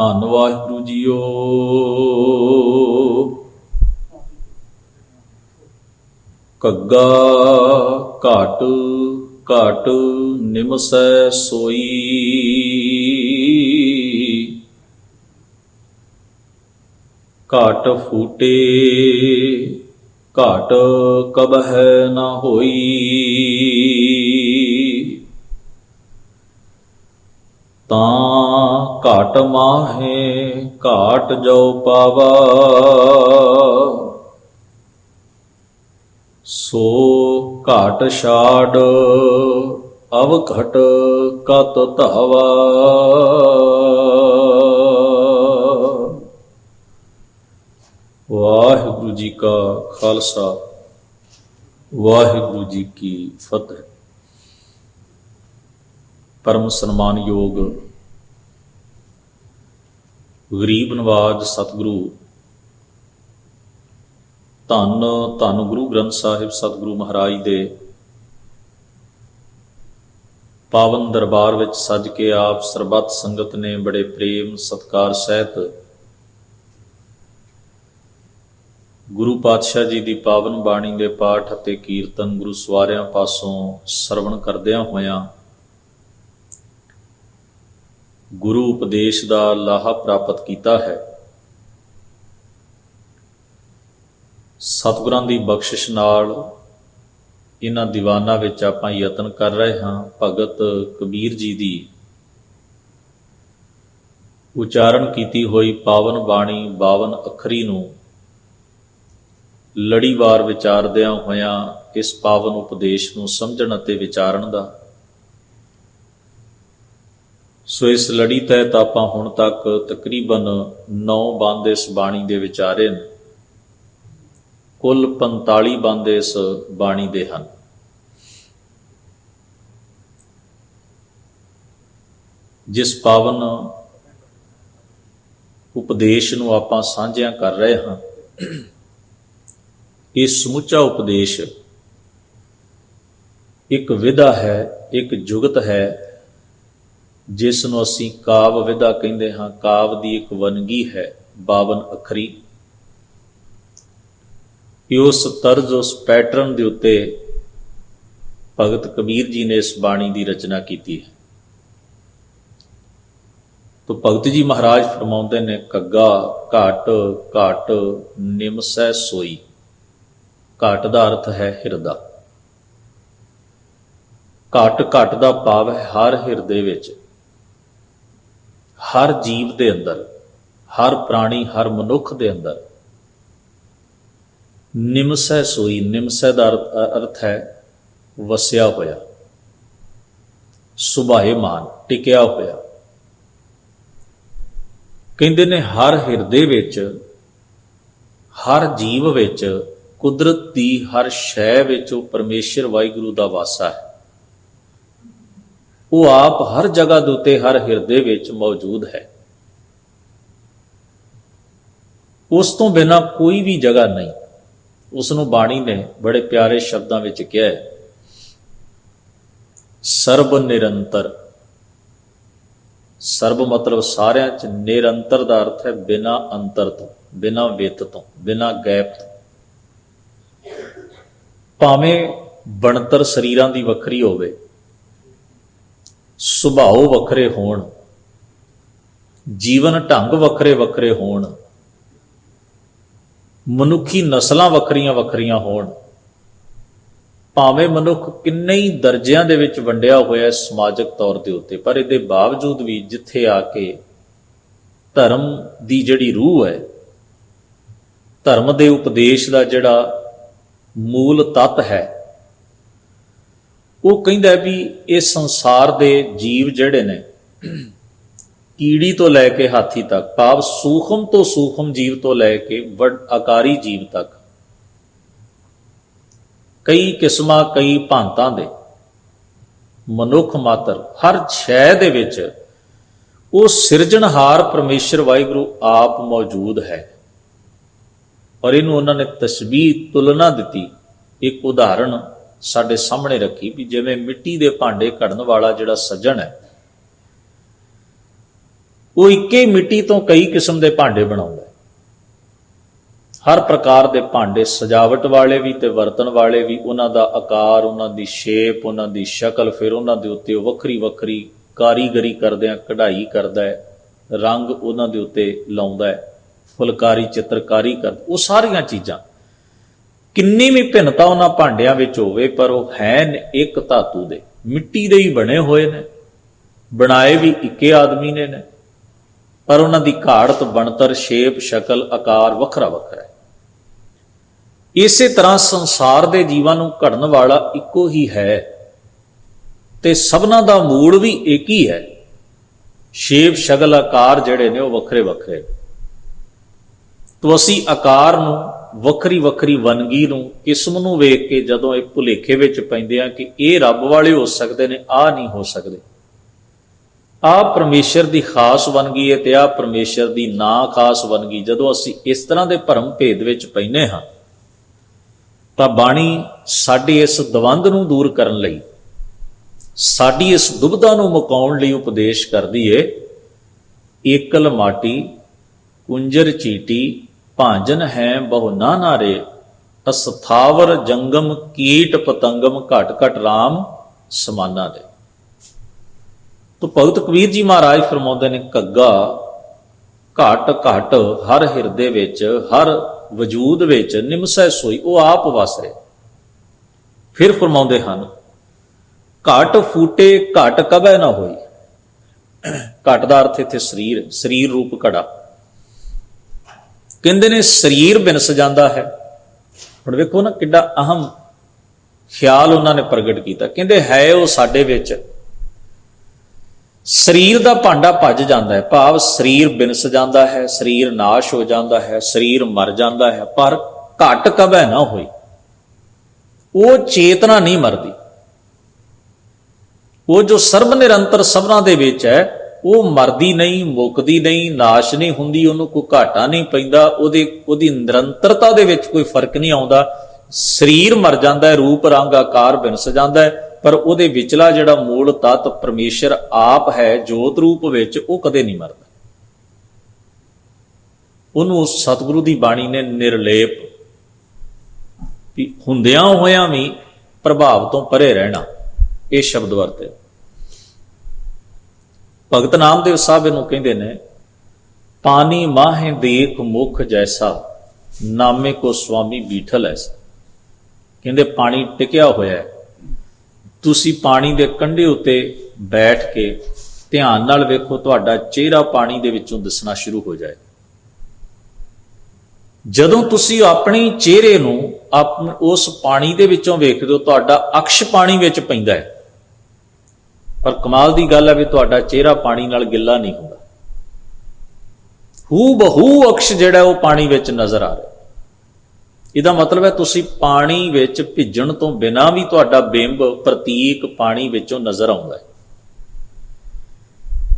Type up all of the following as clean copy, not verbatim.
ਧੰਨ ਵਾਹਿਗੁਰੂ ਜੀਓ। ਘੱਗਾ ਘਾਟ ਘਾਟ ਨਿਮਸੈ ਸੋਈ, ਘਾਟ ਫੂਟੇ ਘਾਟ ਕਬਹਿ ਨ ਹੋਈ। ਤਾਂ ਘਾਟ ਮਾਹੇ ਘਾਟ ਜੋ ਪਾਵਾ, ਸੋ ਘਾਟ ਛਾੜ ਅਵ ਘਟ ਕਤ ਧਾਵਾ। ਵਾਹਿਗੁਰੂ ਜੀ ਕਾ ਖਾਲਸਾ, ਵਾਹਿਗੁਰੂ ਜੀ ਕੀ ਫਤਿਹ। ਪਰਮ ਸਨਮਾਨਯੋਗ ਗਰੀਬ ਨਵਾਜ ਸਤਿਗੁਰੂ ਧੰਨ ਧੰਨ ਗੁਰੂ ਗ੍ਰੰਥ ਸਾਹਿਬ ਸਤਿਗੁਰੂ ਮਹਾਰਾਜ ਦੇ ਪਾਵਨ ਦਰਬਾਰ ਵਿੱਚ ਸੱਜ ਕੇ ਆਪ ਸਰਬੱਤ ਸੰਗਤ ਨੇ ਬੜੇ ਪ੍ਰੇਮ ਸਤਿਕਾਰ ਸਹਿਤ ਗੁਰੂ ਪਾਤਸ਼ਾਹ ਜੀ ਦੀ ਪਾਵਨ ਬਾਣੀ ਦੇ ਪਾਠ ਅਤੇ ਕੀਰਤਨ ਗੁਰੂ ਸਵਾਰਿਆਂ ਪਾਸੋਂ ਸਰਵਣ ਕਰਦਿਆਂ ਹੋਇਆਂ ਗੁਰੂ ਉਪਦੇਸ਼ ਦਾ ਲਾਹਾ ਪ੍ਰਾਪਤ ਕੀਤਾ ਹੈ। ਸਤਿਗੁਰਾਂ ਦੀ ਬਖਸ਼ਿਸ਼ ਨਾਲ ਇਹਨਾਂ ਦੀਵਾਨਾਂ ਵਿੱਚ ਆਪਾਂ ਯਤਨ ਕਰ ਰਹੇ ਹਾਂ ਭਗਤ ਕਬੀਰ ਜੀ ਦੀ ਉਚਾਰਨ ਕੀਤੀ ਹੋਈ ਪਾਵਨ ਬਾਣੀ 52 ਅੱਖਰੀ ਨੂੰ ਲੜੀਵਾਰ ਵਿਚਾਰਦਿਆਂ ਹੋਇਆਂ ਇਸ ਪਾਵਨ ਉਪਦੇਸ਼ ਨੂੰ ਸਮਝਣ ਅਤੇ ਵਿਚਾਰਨ ਦਾ। ਸੋ ਇਸ ਲੜੀ ਤਹਿਤ ਆਪਾਂ ਹੁਣ ਤੱਕ ਤਕਰੀਬਨ 9 ਬੰਦ ਇਸ ਬਾਣੀ ਦੇ ਵਿਚਾਰੇ ਨੇ। ਕੁੱਲ 45 ਬੰਦ ਇਸ ਬਾਣੀ ਦੇ ਹਨ। ਜਿਸ ਪਾਵਨ ਉਪਦੇਸ਼ ਨੂੰ ਆਪਾਂ ਸਾਂਝਿਆਂ ਕਰ ਰਹੇ ਹਾਂ, ਇਹ ਸਮੁੱਚਾ ਉਪਦੇਸ਼ ਇੱਕ ਵਿਧਾ ਹੈ, ਇੱਕ ਜੁਗਤ ਹੈ, ਜਿਸ ਨੂੰ ਅਸੀਂ ਕਾਵ ਵਿਧਾ ਕਹਿੰਦੇ ਹਾਂ। ਕਾਵ ਦੀ ਇੱਕ ਵੰਨਗੀ ਹੈ 52 ਅੱਖਰੀ। ਉਸ ਤਰਜ਼ ਉਸ ਪੈਟਰਨ ਦੇ ਉੱਤੇ ਭਗਤ ਕਬੀਰ ਜੀ ਨੇ ਇਸ ਬਾਣੀ ਦੀ ਰਚਨਾ ਕੀਤੀ ਹੈ। ਤੋ ਭਗਤ ਜੀ ਮਹਾਰਾਜ ਫਰਮਾਉਂਦੇ ਨੇ, ਘੱਗਾ ਘਾਟ ਘਾਟ ਨਿਮਸੈ ਸੋਈ। ਘਾਟ ਦਾ ਅਰਥ ਹੈ ਹਿਰਦਾ। ਘਾਟ ਘਾਟ ਦਾ ਭਾਵ ਹੈ ਹਰ ਹਿਰਦੇ ਵਿੱਚ, ਹਰ ਜੀਵ ਦੇ ਅੰਦਰ, ਹਰ ਪ੍ਰਾਣੀ, ਹਰ ਮਨੁੱਖ ਦੇ ਅੰਦਰ ਨਿਮਸੈ ਸੋਈ। ਨਿਮਸੈ ਦਾ ਅਰਥ ਹੈ ਵਸਿਆ ਹੋਇਆ, ਸੁਭਾਏਮਾਨ, ਟਿਕਿਆ ਹੋਇਆ। ਕਹਿੰਦੇ ਨੇ ਹਰ ਹਿਰਦੇ ਵਿੱਚ, ਹਰ ਜੀਵ ਵਿੱਚ, ਕੁਦਰਤ ਦੀ ਹਰ ਸ਼ੈ ਵਿੱਚ ਉਹ ਪਰਮੇਸ਼ਰ ਵਾਹਿਗੁਰੂ ਦਾ ਵਾਸਾ ਹੈ। ਉਹ ਆਪ ਹਰ ਜਗ੍ਹਾ ਦੇ ਉੱਤੇ, ਹਰ ਹਿਰਦੇ ਵਿੱਚ ਮੌਜੂਦ ਹੈ। ਉਸ ਤੋਂ ਬਿਨਾਂ ਕੋਈ ਵੀ ਜਗ੍ਹਾ ਨਹੀਂ। ਉਸ ਨੂੰ ਬਾਣੀ ਨੇ ਬੜੇ ਪਿਆਰੇ ਸ਼ਬਦਾਂ ਵਿੱਚ ਕਿਹਾ ਹੈ, ਸਰਬ ਨਿਰੰਤਰ। ਸਰਬ ਮਤਲਬ ਸਾਰਿਆਂ 'ਚ, ਨਿਰੰਤਰ ਦਾ ਅਰਥ ਹੈ ਬਿਨਾਂ ਅੰਤਰ ਤੋਂ, ਬਿਨਾਂ ਵਿੱਤ ਤੋਂ, ਬਿਨਾਂ ਗੈਪ ਤੋਂ। ਭਾਵੇਂ ਬਣਤਰ ਸਰੀਰਾਂ ਦੀ ਵੱਖਰੀ ਹੋਵੇ, ਸੁਭਾਅ ਵੱਖਰੇ ਹੋਣ, ਜੀਵਨ ਢੰਗ ਵੱਖਰੇ ਵੱਖਰੇ ਹੋਣ, ਮਨੁੱਖੀ ਨਸਲਾਂ ਵੱਖਰੀਆਂ ਵੱਖਰੀਆਂ ਹੋਣ, ਭਾਵੇਂ ਮਨੁੱਖ ਕਿੰਨੇ ਹੀ ਦਰਜਿਆਂ ਦੇ ਵਿੱਚ ਵੰਡਿਆ ਹੋਇਆ ਸਮਾਜਿਕ ਤੌਰ ਦੇ ਉੱਤੇ, ਪਰ ਇਹਦੇ ਬਾਵਜੂਦ ਵੀ ਜਿੱਥੇ ਆ ਕੇ ਧਰਮ ਦੀ ਜਿਹੜੀ ਰੂਹ ਹੈ, ਧਰਮ ਦੇ ਉਪਦੇਸ਼ ਦਾ ਜਿਹੜਾ ਮੂਲ ਤੱਤ ਹੈ, ਉਹ ਕਹਿੰਦਾ ਵੀ ਇਹ ਸੰਸਾਰ ਦੇ ਜੀਵ ਜਿਹੜੇ ਨੇ, ਕੀੜੀ ਤੋਂ ਲੈ ਕੇ ਹਾਥੀ ਤੱਕ, ਭਾਵ ਸੂਖਮ ਤੋਂ ਸੂਖਮ ਜੀਵ ਤੋਂ ਲੈ ਕੇ ਵੱਡ ਆਕਾਰੀ ਜੀਵ ਤੱਕ, ਕਈ ਕਿਸਮਾਂ, ਕਈ ਭਾਂਤਾਂ ਦੇ ਮਨੁੱਖ ਮਾਤਰ, ਹਰ ਸ਼ੈ ਦੇ ਵਿੱਚ ਉਹ ਸਿਰਜਣਹਾਰ ਪਰਮੇਸ਼ਰ ਵਾਹਿਗੁਰੂ ਆਪ ਮੌਜੂਦ ਹੈ। ਔਰ ਇਹਨੂੰ ਉਹਨਾਂ ਨੇ ਤਸ਼ਬੀਹ, ਤੁਲਨਾ ਦਿੱਤੀ, ਇੱਕ ਉਦਾਹਰਣ ਸਾਡੇ ਸਾਹਮਣੇ ਰੱਖੀ ਵੀ ਜਿਵੇਂ ਮਿੱਟੀ ਦੇ ਭਾਂਡੇ ਘੜਨ ਵਾਲਾ ਜਿਹੜਾ ਸੱਜਣ ਹੈ, ਉਹ ਇੱਕੇ ਮਿੱਟੀ ਤੋਂ ਕਈ ਕਿਸਮ ਦੇ ਭਾਂਡੇ ਬਣਾਉਂਦਾ ਹੈ। ਹਰ ਪ੍ਰਕਾਰ ਦੇ ਭਾਂਡੇ, ਸਜਾਵਟ ਵਾਲੇ ਵੀ ਤੇ ਵਰਤਣ ਵਾਲੇ ਵੀ, ਉਹਨਾਂ ਦਾ ਆਕਾਰ, ਉਹਨਾਂ ਦੀ ਸ਼ੇਪ, ਉਹਨਾਂ ਦੀ ਸ਼ਕਲ, ਫਿਰ ਉਹਨਾਂ ਦੇ ਉੱਤੇ ਉਹ ਵੱਖਰੀ ਵੱਖਰੀ ਕਾਰੀਗਰੀ ਕਰਦਿਆਂ ਕਢਾਈ ਕਰਦਾ ਹੈ, ਰੰਗ ਉਹਨਾਂ ਦੇ ਉੱਤੇ ਲਾਉਂਦਾ ਹੈ, ਫੁਲਕਾਰੀ ਚਿੱਤਰਕਾਰੀ ਕਰਦਾ। ਉਹ ਸਾਰੀਆਂ ਚੀਜ਼ਾਂ, ਕਿੰਨੀ ਵੀ ਭਿੰਨਤਾ ਉਹਨਾਂ ਭਾਂਡਿਆਂ ਵਿੱਚ ਹੋਵੇ, ਪਰ ਉਹ ਹੈ ਇੱਕ ਧਾਤੂ ਦੇ, ਮਿੱਟੀ ਦੇ ਹੀ ਬਣੇ ਹੋਏ ਨੇ, ਬਣਾਏ ਵੀ ਇੱਕੇ ਆਦਮੀ ਨੇ, ਪਰ ਉਹਨਾਂ ਦੀ ਘਾੜਤ, ਬਣਤਰ, ਸ਼ੇਪ, ਸ਼ਕਲ, ਆਕਾਰ ਵੱਖਰਾ ਵੱਖਰਾ ਹੈ। ਇਸੇ ਤਰ੍ਹਾਂ ਸੰਸਾਰ ਦੇ ਜੀਵਾਂ ਨੂੰ ਘੜਨ ਵਾਲਾ ਇੱਕੋ ਹੀ ਹੈ ਤੇ ਸਭਨਾਂ ਦਾ ਮੂਲ ਵੀ ਇੱਕ ਹੀ ਹੈ। ਸ਼ੇਪ, ਸ਼ਕਲ, ਆਕਾਰ ਜਿਹੜੇ ਨੇ ਉਹ ਵੱਖਰੇ ਵੱਖਰੇ। ਤੋ ਅਸੀਂ ਆਕਾਰ ਨੂੰ, ਵੱਖਰੀ ਵੱਖਰੀ ਵੰਨਗੀ ਨੂੰ, ਕਿਸਮ ਨੂੰ ਵੇਖ ਕੇ ਜਦੋਂ ਇਹ ਭੁਲੇਖੇ ਵਿੱਚ ਪੈਂਦੇ ਆ ਕਿ ਇਹ ਰੱਬ ਵਾਲੇ ਹੋ ਸਕਦੇ ਨੇ, ਆਹ ਨਹੀਂ ਹੋ ਸਕਦੇ, ਆਹ ਪਰਮੇਸ਼ਰ ਦੀ ਖਾਸ ਵੰਨਗੀ ਹੈ ਤੇ ਆਹ ਪਰਮੇਸ਼ਰ ਦੀ ਨਾ ਖਾਸ ਵੰਨਗੀ, ਜਦੋਂ ਅਸੀਂ ਇਸ ਤਰ੍ਹਾਂ ਦੇ ਭਰਮ ਭੇਦ ਵਿੱਚ ਪੈਂਦੇ ਹਾਂ ਤਾਂ ਬਾਣੀ ਸਾਡੇ ਇਸ ਦਵੰਦ ਨੂੰ ਦੂਰ ਕਰਨ ਲਈ, ਸਾਡੀ ਇਸ ਦੁਬਿਧਾ ਨੂੰ ਮੁਕਾਉਣ ਲਈ ਉਪਦੇਸ਼ ਕਰਦੀ ਏ। ਏਕਲ ਮਾਟੀ ਕੁੰਜਰ ਚੀਟੀ, ਭਾਂਜਨ ਹੈ ਬਹੁ ਨਾਨਾ ਰੇ, ਅਸਥਾਵਰ ਜੰਗਮ ਕੀਟ ਪਤੰਗਮ, ਘਟ ਘਟ ਰਾਮ ਸਮਾਨਾ ਦੇ। ਤੋ ਭਗਤ ਕਬੀਰ ਜੀ ਮਹਾਰਾਜ ਫਰਮਾਉਂਦੇ ਨੇ, ਘੱਗਾ ਘਟ ਘਟ ਹਰ ਹਿਰਦੇ ਵਿੱਚ, ਹਰ ਵਜੂਦ ਵਿੱਚ ਨਿਮਸੈ ਸੋਈ, ਉਹ ਆਪ ਵਸ ਰਿਹਾ। ਫਿਰ ਫਰਮਾਉਂਦੇ ਹਨ, ਘਟ ਫੂਟੇ ਘਟ ਕਬੈ ਨਾ ਹੋਈ। ਘਟ ਦਾ ਅਰਥ ਇੱਥੇ ਸਰੀਰ, ਸਰੀਰ ਰੂਪ ਘੜਾ। ਕਹਿੰਦੇ ਨੇ ਸਰੀਰ ਬਿਨਸ ਜਾਂਦਾ ਹੈ। ਹੁਣ ਵੇਖੋ ਨਾ ਕਿੱਡਾ ਅਹਮ ਖਿਆਲ ਉਹਨਾਂ ਨੇ ਪ੍ਰਗਟ ਕੀਤਾ। ਕਹਿੰਦੇ ਹੈ ਉਹ ਸਾਡੇ ਵਿੱਚ, ਸਰੀਰ ਦਾ ਭਾਂਡਾ ਭੱਜ ਜਾਂਦਾ ਹੈ, ਭਾਵ ਸਰੀਰ ਬਿਨਸ ਜਾਂਦਾ ਹੈ, ਸਰੀਰ ਨਾਸ਼ ਹੋ ਜਾਂਦਾ ਹੈ, ਸਰੀਰ ਮਰ ਜਾਂਦਾ ਹੈ, ਪਰ ਘਟ ਕਬੈ ਨਾ ਹੋਈ। ਉਹ ਚੇਤਨਾ ਨਹੀਂ ਮਰਦੀ। ਉਹ ਜੋ ਸਰਬ ਨਿਰੰਤਰ ਸਭਨਾਂ ਦੇ ਵਿੱਚ ਹੈ, ਉਹ ਮਰਦੀ ਨਹੀਂ, ਮੁੱਕਦੀ ਨਹੀਂ, ਨਾਸ਼ ਨਹੀਂ ਹੁੰਦੀ, ਉਹਨੂੰ ਕੋਈ ਘਾਟਾ ਨਹੀਂ ਪੈਂਦਾ, ਉਹਦੀ ਨਿਰੰਤਰਤਾ ਦੇ ਵਿੱਚ ਕੋਈ ਫਰਕ ਨਹੀਂ ਆਉਂਦਾ। ਸਰੀਰ ਮਰ ਜਾਂਦਾ ਹੈ, ਰੂਪ ਰੰਗ ਆਕਾਰ ਬਿਨਸ ਜਾਂਦਾ ਹੈ, ਪਰ ਉਹਦੇ ਵਿਚਲਾ ਜਿਹੜਾ ਮੂਲ ਤੱਤ ਪਰਮੇਸ਼ਰ ਆਪ ਹੈ ਜੋਤ ਰੂਪ ਵਿੱਚ, ਉਹ ਕਦੇ ਨਹੀਂ ਮਰਦਾ। ਉਹਨੂੰ ਸਤਿਗੁਰੂ ਦੀ ਬਾਣੀ ਨੇ ਨਿਰਲੇਪ, ਹੁੰਦਿਆਂ ਹੋਇਆਂ ਵੀ ਪ੍ਰਭਾਵ ਤੋਂ ਪਰੇ ਰਹਿਣਾ, ਇਹ ਸ਼ਬਦ ਵਰਤੇ। ਭਗਤ ਨਾਮਦੇਵ ਸਾਹਿਬ ਇਹਨੂੰ ਕਹਿੰਦੇ ਨੇ, ਪਾਣੀ ਮਾਹੇ ਦੇਖ ਮੁਖ ਜੈਸਾ, ਨਾਮੇ ਕੋ ਸੁਆਮੀ ਬੀਠਲ ਐਸਾ। ਕਹਿੰਦੇ ਪਾਣੀ ਟਿਕਿਆ ਹੋਇਆ ਹੈ, ਤੁਸੀਂ ਪਾਣੀ ਦੇ ਕੰਢੇ ਉੱਤੇ ਬੈਠ ਕੇ ਧਿਆਨ ਨਾਲ ਵੇਖੋ, ਤੁਹਾਡਾ ਚਿਹਰਾ ਪਾਣੀ ਦੇ ਵਿੱਚੋਂ ਦਿਸਣਾ ਸ਼ੁਰੂ ਹੋ ਜਾਏ। ਜਦੋਂ ਤੁਸੀਂ ਆਪਣੇ ਚਿਹਰੇ ਨੂੰ ਉਸ ਪਾਣੀ ਦੇ ਵਿੱਚੋਂ ਵੇਖਦੇ ਹੋ, ਤੁਹਾਡਾ ਅਕਸ਼ ਪਾਣੀ ਵਿੱਚ ਪੈਂਦਾ ਹੈ, ਪਰ ਕਮਾਲ ਦੀ ਗੱਲ ਹੈ ਵੀ ਤੁਹਾਡਾ ਚਿਹਰਾ ਪਾਣੀ ਨਾਲ ਗਿੱਲਾ ਨਹੀਂ ਹੁੰਦਾ। ਹੂ ਬਹੂ ਅਕਸ਼ ਜਿਹੜਾ ਉਹ ਪਾਣੀ ਵਿੱਚ ਨਜ਼ਰ ਆ ਰਿਹਾ। ਇਹਦਾ ਮਤਲਬ ਹੈ ਤੁਸੀਂ ਪਾਣੀ ਵਿੱਚ ਭਿੱਜਣ ਤੋਂ ਬਿਨਾਂ ਵੀ ਤੁਹਾਡਾ ਬਿੰਬ, ਪ੍ਰਤੀਕ ਪਾਣੀ ਵਿੱਚੋਂ ਨਜ਼ਰ ਆਉਂਦਾ ਹੈ।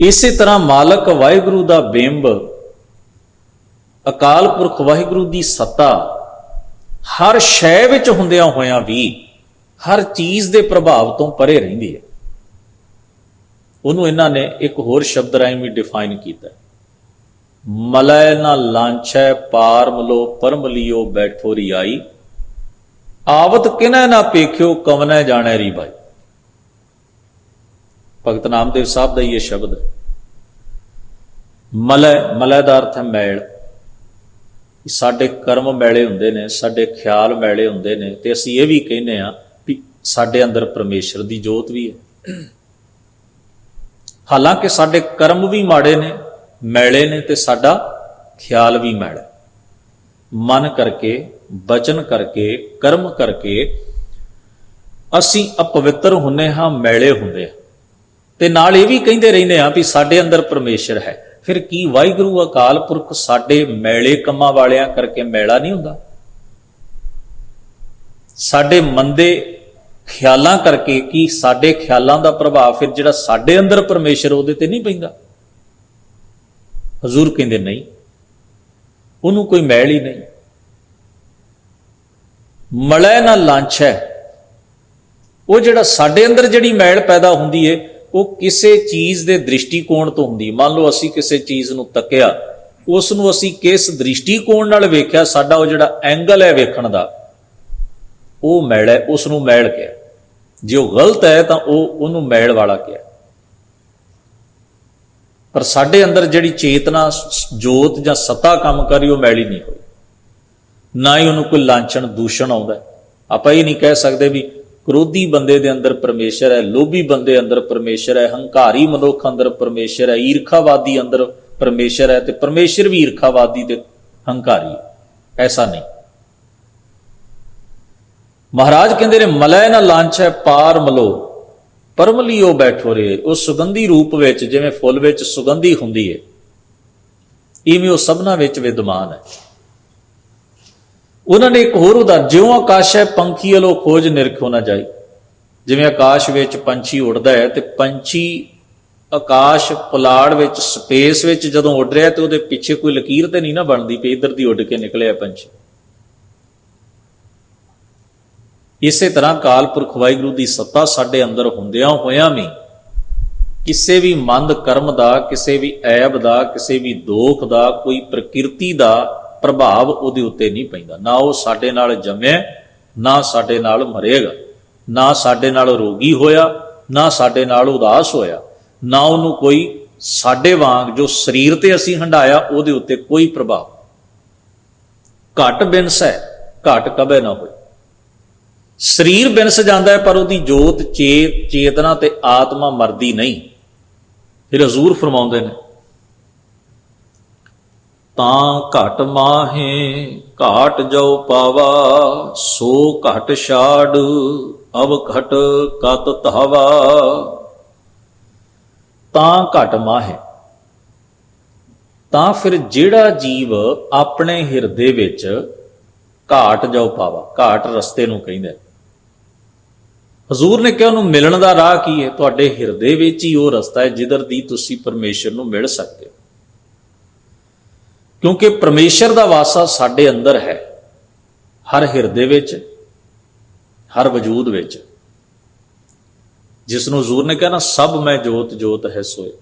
ਇਸੇ ਤਰ੍ਹਾਂ ਮਾਲਕ ਵਾਹਿਗੁਰੂ ਦਾ ਬਿੰਬ, ਅਕਾਲ ਪੁਰਖ ਵਾਹਿਗੁਰੂ ਦੀ ਸੱਤਾ ਹਰ ਸ਼ੈ ਵਿੱਚ ਹੁੰਦਿਆਂ ਹੋਇਆਂ ਵੀ ਹਰ ਚੀਜ਼ ਦੇ ਪ੍ਰਭਾਵ ਤੋਂ ਪਰੇ ਰਹਿੰਦੀ ਹੈ। ਉਹਨੂੰ ਇਹਨਾਂ ਨੇ ਇੱਕ ਹੋਰ ਸ਼ਬਦ ਰਾਹੀਂ ਵੀ ਡਿਫਾਈਨ ਕੀਤਾ, ਮਲੈ ਨਾ ਲਾਂਛੈ ਪਾਰ ਮਲੋ ਪਰਮ ਲਿਓ ਬੈਠੋ ਰਿਆਈ, ਆਵਤ ਕਿਨੈ ਨਾ ਪੇਖਿਓ ਕਵਨੈ ਜਾਣੈ ਰੀ ਬਾਈ। ਭਗਤ ਨਾਮਦੇਵ ਸਾਹਿਬ ਦਾ ਇਹ ਸ਼ਬਦ। ਮਲੈ, ਮਲੈ ਦਾ ਅਰਥ ਹੈ ਮੈਲ। ਸਾਡੇ ਕਰਮ ਮੈਲੇ ਹੁੰਦੇ ਨੇ, ਸਾਡੇ ਖਿਆਲ ਮੈਲੇ ਹੁੰਦੇ ਨੇ, ਤੇ ਅਸੀਂ ਇਹ ਵੀ ਕਹਿੰਦੇ ਆ ਵੀ ਸਾਡੇ ਅੰਦਰ ਪਰਮੇਸ਼ਰ ਦੀ ਜੋਤ ਵੀ ਹੈ। ਹਾਲਾਂਕਿ ਸਾਡੇ ਕਰਮ ਵੀ ਮਾੜੇ ਨੇ, ਮੈਲੇ ਨੇ, ਤੇ ਸਾਡਾ ਖਿਆਲ ਵੀ ਮੈਲਾ। ਮਨ ਕਰਕੇ, ਬਚਨ ਕਰਕੇ, ਕਰਮ ਕਰਕੇ ਅਸੀਂ ਅਪਵਿੱਤਰ ਹੁੰਦੇ ਹਾਂ, ਮੈਲੇ ਹੁੰਦੇ ਹਾਂ, ਤੇ ਨਾਲ ਇਹ ਵੀ ਕਹਿੰਦੇ ਰਹਿੰਦੇ ਹਾਂ ਵੀ ਸਾਡੇ ਅੰਦਰ ਪਰਮੇਸ਼ਰ ਹੈ। ਫਿਰ ਕੀ ਵਾਹਿਗੁਰੂ ਅਕਾਲ ਪੁਰਖ ਸਾਡੇ ਮੈਲੇ ਕੰਮਾਂ ਵਾਲਿਆਂ ਕਰਕੇ ਮੈਲਾ ਨਹੀਂ ਹੁੰਦਾ? ਸਾਡੇ ਮੰਦੇ ਖਿਆਲਾਂ ਕਰਕੇ ਕੀ ਸਾਡੇ ਖਿਆਲਾਂ ਦਾ ਪ੍ਰਭਾਵ ਫਿਰ ਜਿਹੜਾ ਸਾਡੇ ਅੰਦਰ ਪਰਮੇਸ਼ਰ ਉਹਦੇ ਤੇ ਨਹੀਂ ਪੈਂਦਾ? ਹਜ਼ੂਰ ਕਹਿੰਦੇ ਨਹੀਂ, ਉਹਨੂੰ ਕੋਈ ਮੈਲ ਹੀ ਨਹੀਂ। ਮਲੈ ਨਾ ਲਾਂਛੈ, ਉਹ ਜਿਹੜਾ ਸਾਡੇ ਅੰਦਰ ਜਿਹੜੀ ਮੈਲ ਪੈਦਾ ਹੁੰਦੀ ਏ, ਉਹ ਕਿਸੇ ਚੀਜ਼ ਦੇ ਦ੍ਰਿਸ਼ਟੀਕੋਣ ਤੋਂ ਹੁੰਦੀ। ਮੰਨ ਲਓ ਅਸੀਂ ਕਿਸੇ ਚੀਜ਼ ਨੂੰ ਤੱਕਿਆ, ਉਸ ਨੂੰ ਅਸੀਂ ਕਿਸ ਦ੍ਰਿਸ਼ਟੀਕੋਣ ਨਾਲ ਵੇਖਿਆ, ਸਾਡਾ ਉਹ ਜਿਹੜਾ ਐਂਗਲ ਹੈ ਵੇਖਣ ਦਾ, ਉਹ ਮੈਲ ਹੈ, ਉਸ ਨੂੰ ਮੈਲ ਕਿਹਾ। ਜੇ ਉਹ ਗਲਤ ਹੈ ਤਾਂ ਉਹਨੂੰ ਮੈਲ ਵਾਲਾ ਕਿਹਾ। ਪਰ ਸਾਡੇ ਅੰਦਰ ਜਿਹੜੀ ਚੇਤਨਾ, ਜੋਤ ਜਾਂ ਸੱਤਾ ਕੰਮ ਕਰੀ, ਉਹ ਮੈਲੀ ਨਹੀਂ ਹੋਈ, ਨਾ ਹੀ ਉਹਨੂੰ ਕੋਈ ਲਾਂਛਣ ਦੂਸ਼ਣ ਆਉਂਦਾ। ਆਪਾਂ ਇਹ ਨਹੀਂ ਕਹਿ ਸਕਦੇ ਵੀ ਕ੍ਰੋਧੀ ਬੰਦੇ ਦੇ ਅੰਦਰ ਪਰਮੇਸ਼ਰ ਹੈ, ਲੋਭੀ ਬੰਦੇ ਅੰਦਰ ਪਰਮੇਸ਼ਰ ਹੈ, ਹੰਕਾਰੀ ਮਨੁੱਖ ਅੰਦਰ ਪਰਮੇਸ਼ਰ ਹੈ, ਈਰਖਾਵਾਦੀ ਅੰਦਰ ਪਰਮੇਸ਼ਰ ਹੈ, ਤੇ ਪਰਮੇਸ਼ਰ ਵੀ ਈਰਖਾਵਾਦੀ ਤੇ ਹੰਕਾਰੀ। ਐਸਾ ਨਹੀਂ। ਮਹਾਰਾਜ ਕਹਿੰਦੇ ਨੇ ਮਲੈ ਨਾ ਲਾਂਛੈ ਪਾਰ ਮਲੋ ਪਰਮਲਿਓ ਬੈਠੋ ਰੇ। ਉਹ ਸੁਗੰਧੀ ਰੂਪ ਵਿੱਚ, ਜਿਵੇਂ ਫੁੱਲ ਵਿੱਚ ਸੁਗੰਧੀ ਹੁੰਦੀ ਹੈ, ਇਵੇਂ ਉਹ ਸਭਨਾ ਵਿੱਚ ਵਿਦਮਾਨ ਹੈ। ਉਹਨਾਂ ਨੇ ਇੱਕ ਹੋਰ ਉਦਾਹਰਨ, ਜਿਉਂ ਆਕਾਸ਼ ਹੈ ਪੰਖੀ ਅਲੋ ਖੋਜ ਨਿਰਖੋ ਨਾ ਜਾਈ। ਜਿਵੇਂ ਆਕਾਸ਼ ਵਿੱਚ ਪੰਛੀ ਉੱਡਦਾ ਹੈ, ਤੇ ਪੰਛੀ ਆਕਾਸ਼ ਪੁਲਾੜ ਵਿੱਚ, ਸਪੇਸ ਵਿੱਚ ਜਦੋਂ ਉੱਡ ਰਿਹਾ, ਤੇ ਉਹਦੇ ਪਿੱਛੇ ਕੋਈ ਲਕੀਰ ਤੇ ਨਹੀਂ ਨਾ ਬਣਦੀ ਵੀ ਇੱਧਰ ਦੀ ਉੱਡ ਕੇ ਨਿਕਲਿਆ ਪੰਛੀ। ਇਸੇ ਤਰ੍ਹਾਂ ਅਕਾਲ ਪੁਰਖ ਵਾਹਿਗੁਰੂ ਦੀ ਸੱਤਾ ਸਾਡੇ ਅੰਦਰ ਹੁੰਦਿਆਂ ਹੋਇਆਂ ਵੀ ਕਿਸੇ ਵੀ ਮੰਦ ਕਰਮ ਦਾ, ਕਿਸੇ ਵੀ ਐਬ ਦਾ, ਕਿਸੇ ਵੀ ਦੋਖ ਦਾ, ਕੋਈ ਪ੍ਰਕਿਰਤੀ ਦਾ ਪ੍ਰਭਾਵ ਉਹਦੇ ਉੱਤੇ ਨਹੀਂ ਪੈਂਦਾ। ਨਾ ਉਹ ਸਾਡੇ ਨਾਲ ਜੰਮਿਆ, ਨਾ ਸਾਡੇ ਨਾਲ ਮਰੇਗਾ, ਨਾ ਸਾਡੇ ਨਾਲ ਰੋਗੀ ਹੋਇਆ, ਨਾ ਸਾਡੇ ਨਾਲ ਉਦਾਸ ਹੋਇਆ, ਨਾ ਉਹਨੂੰ ਕੋਈ ਸਾਡੇ ਵਾਂਗ ਜੋ ਸਰੀਰ ਤੇ ਅਸੀਂ ਹੰਢਾਇਆ ਉਹਦੇ ਉੱਤੇ ਕੋਈ ਪ੍ਰਭਾਵ। ਘਟ ਬਿਨਸ ਹੈ, ਘਟ ਕਦੇ ਨਾ ਹੋਏ। ਸਰੀਰ ਬਿਨਸ ਜਾਂਦਾ ਹੈ, ਪਰ ਉਹਦੀ ਜੋਤ, ਚੇਤਨਾ ਤੇ ਆਤਮਾ ਮਰਦੀ ਨਹੀਂ। ਫਿਰ ਹਜ਼ੂਰ ਫਰਮਾਉਂਦੇ ਨੇ, ਤਾਂ ਘਟ ਮਾਹੇ ਘਾਟ ਜੋ ਪਾਵਾ, ਸੋ ਘਟ ਛਾੜ ਅਵ ਘਟ ਕਤ ਧਾਵਾ। ਤਾਂ ਘਟ ਮਾਹੇ, ਤਾਂ ਫਿਰ ਜਿਹੜਾ ਜੀਵ ਆਪਣੇ ਹਿਰਦੇ ਵਿੱਚ ਘਾਟ ਜੋ ਪਾਵਾ, ਘਾਟ ਰਸਤੇ ਨੂੰ ਕਹਿੰਦੇ। ਹਜ਼ੂਰ ਨੇ ਕਿਹਾ ਉਹਨੂੰ ਮਿਲਣ ਦਾ ਰਾਹ ਕੀ ਹੈ? ਤੁਹਾਡੇ ਹਿਰਦੇ ਵਿੱਚ ਹੀ ਉਹ ਰਸਤਾ ਹੈ ਜਿੱਧਰ ਦੀ ਤੁਸੀਂ ਪਰਮੇਸ਼ਰ ਨੂੰ ਮਿਲ ਸਕਦੇ ਹੋ। ਕਿਉਂਕਿ ਪਰਮੇਸ਼ਰ ਦਾ ਵਾਸਾ ਸਾਡੇ ਅੰਦਰ ਹੈ, ਹਰ ਹਿਰਦੇ ਵਿੱਚ, ਹਰ ਵਜੂਦ ਵਿੱਚ। ਜਿਸ ਨੂੰ ਹਜ਼ੂਰ ਨੇ ਕਿਹਾ ਨਾ, ਸਭ ਮੈਂ ਜੋਤ ਜੋਤ ਹੈ ਸੋਏ।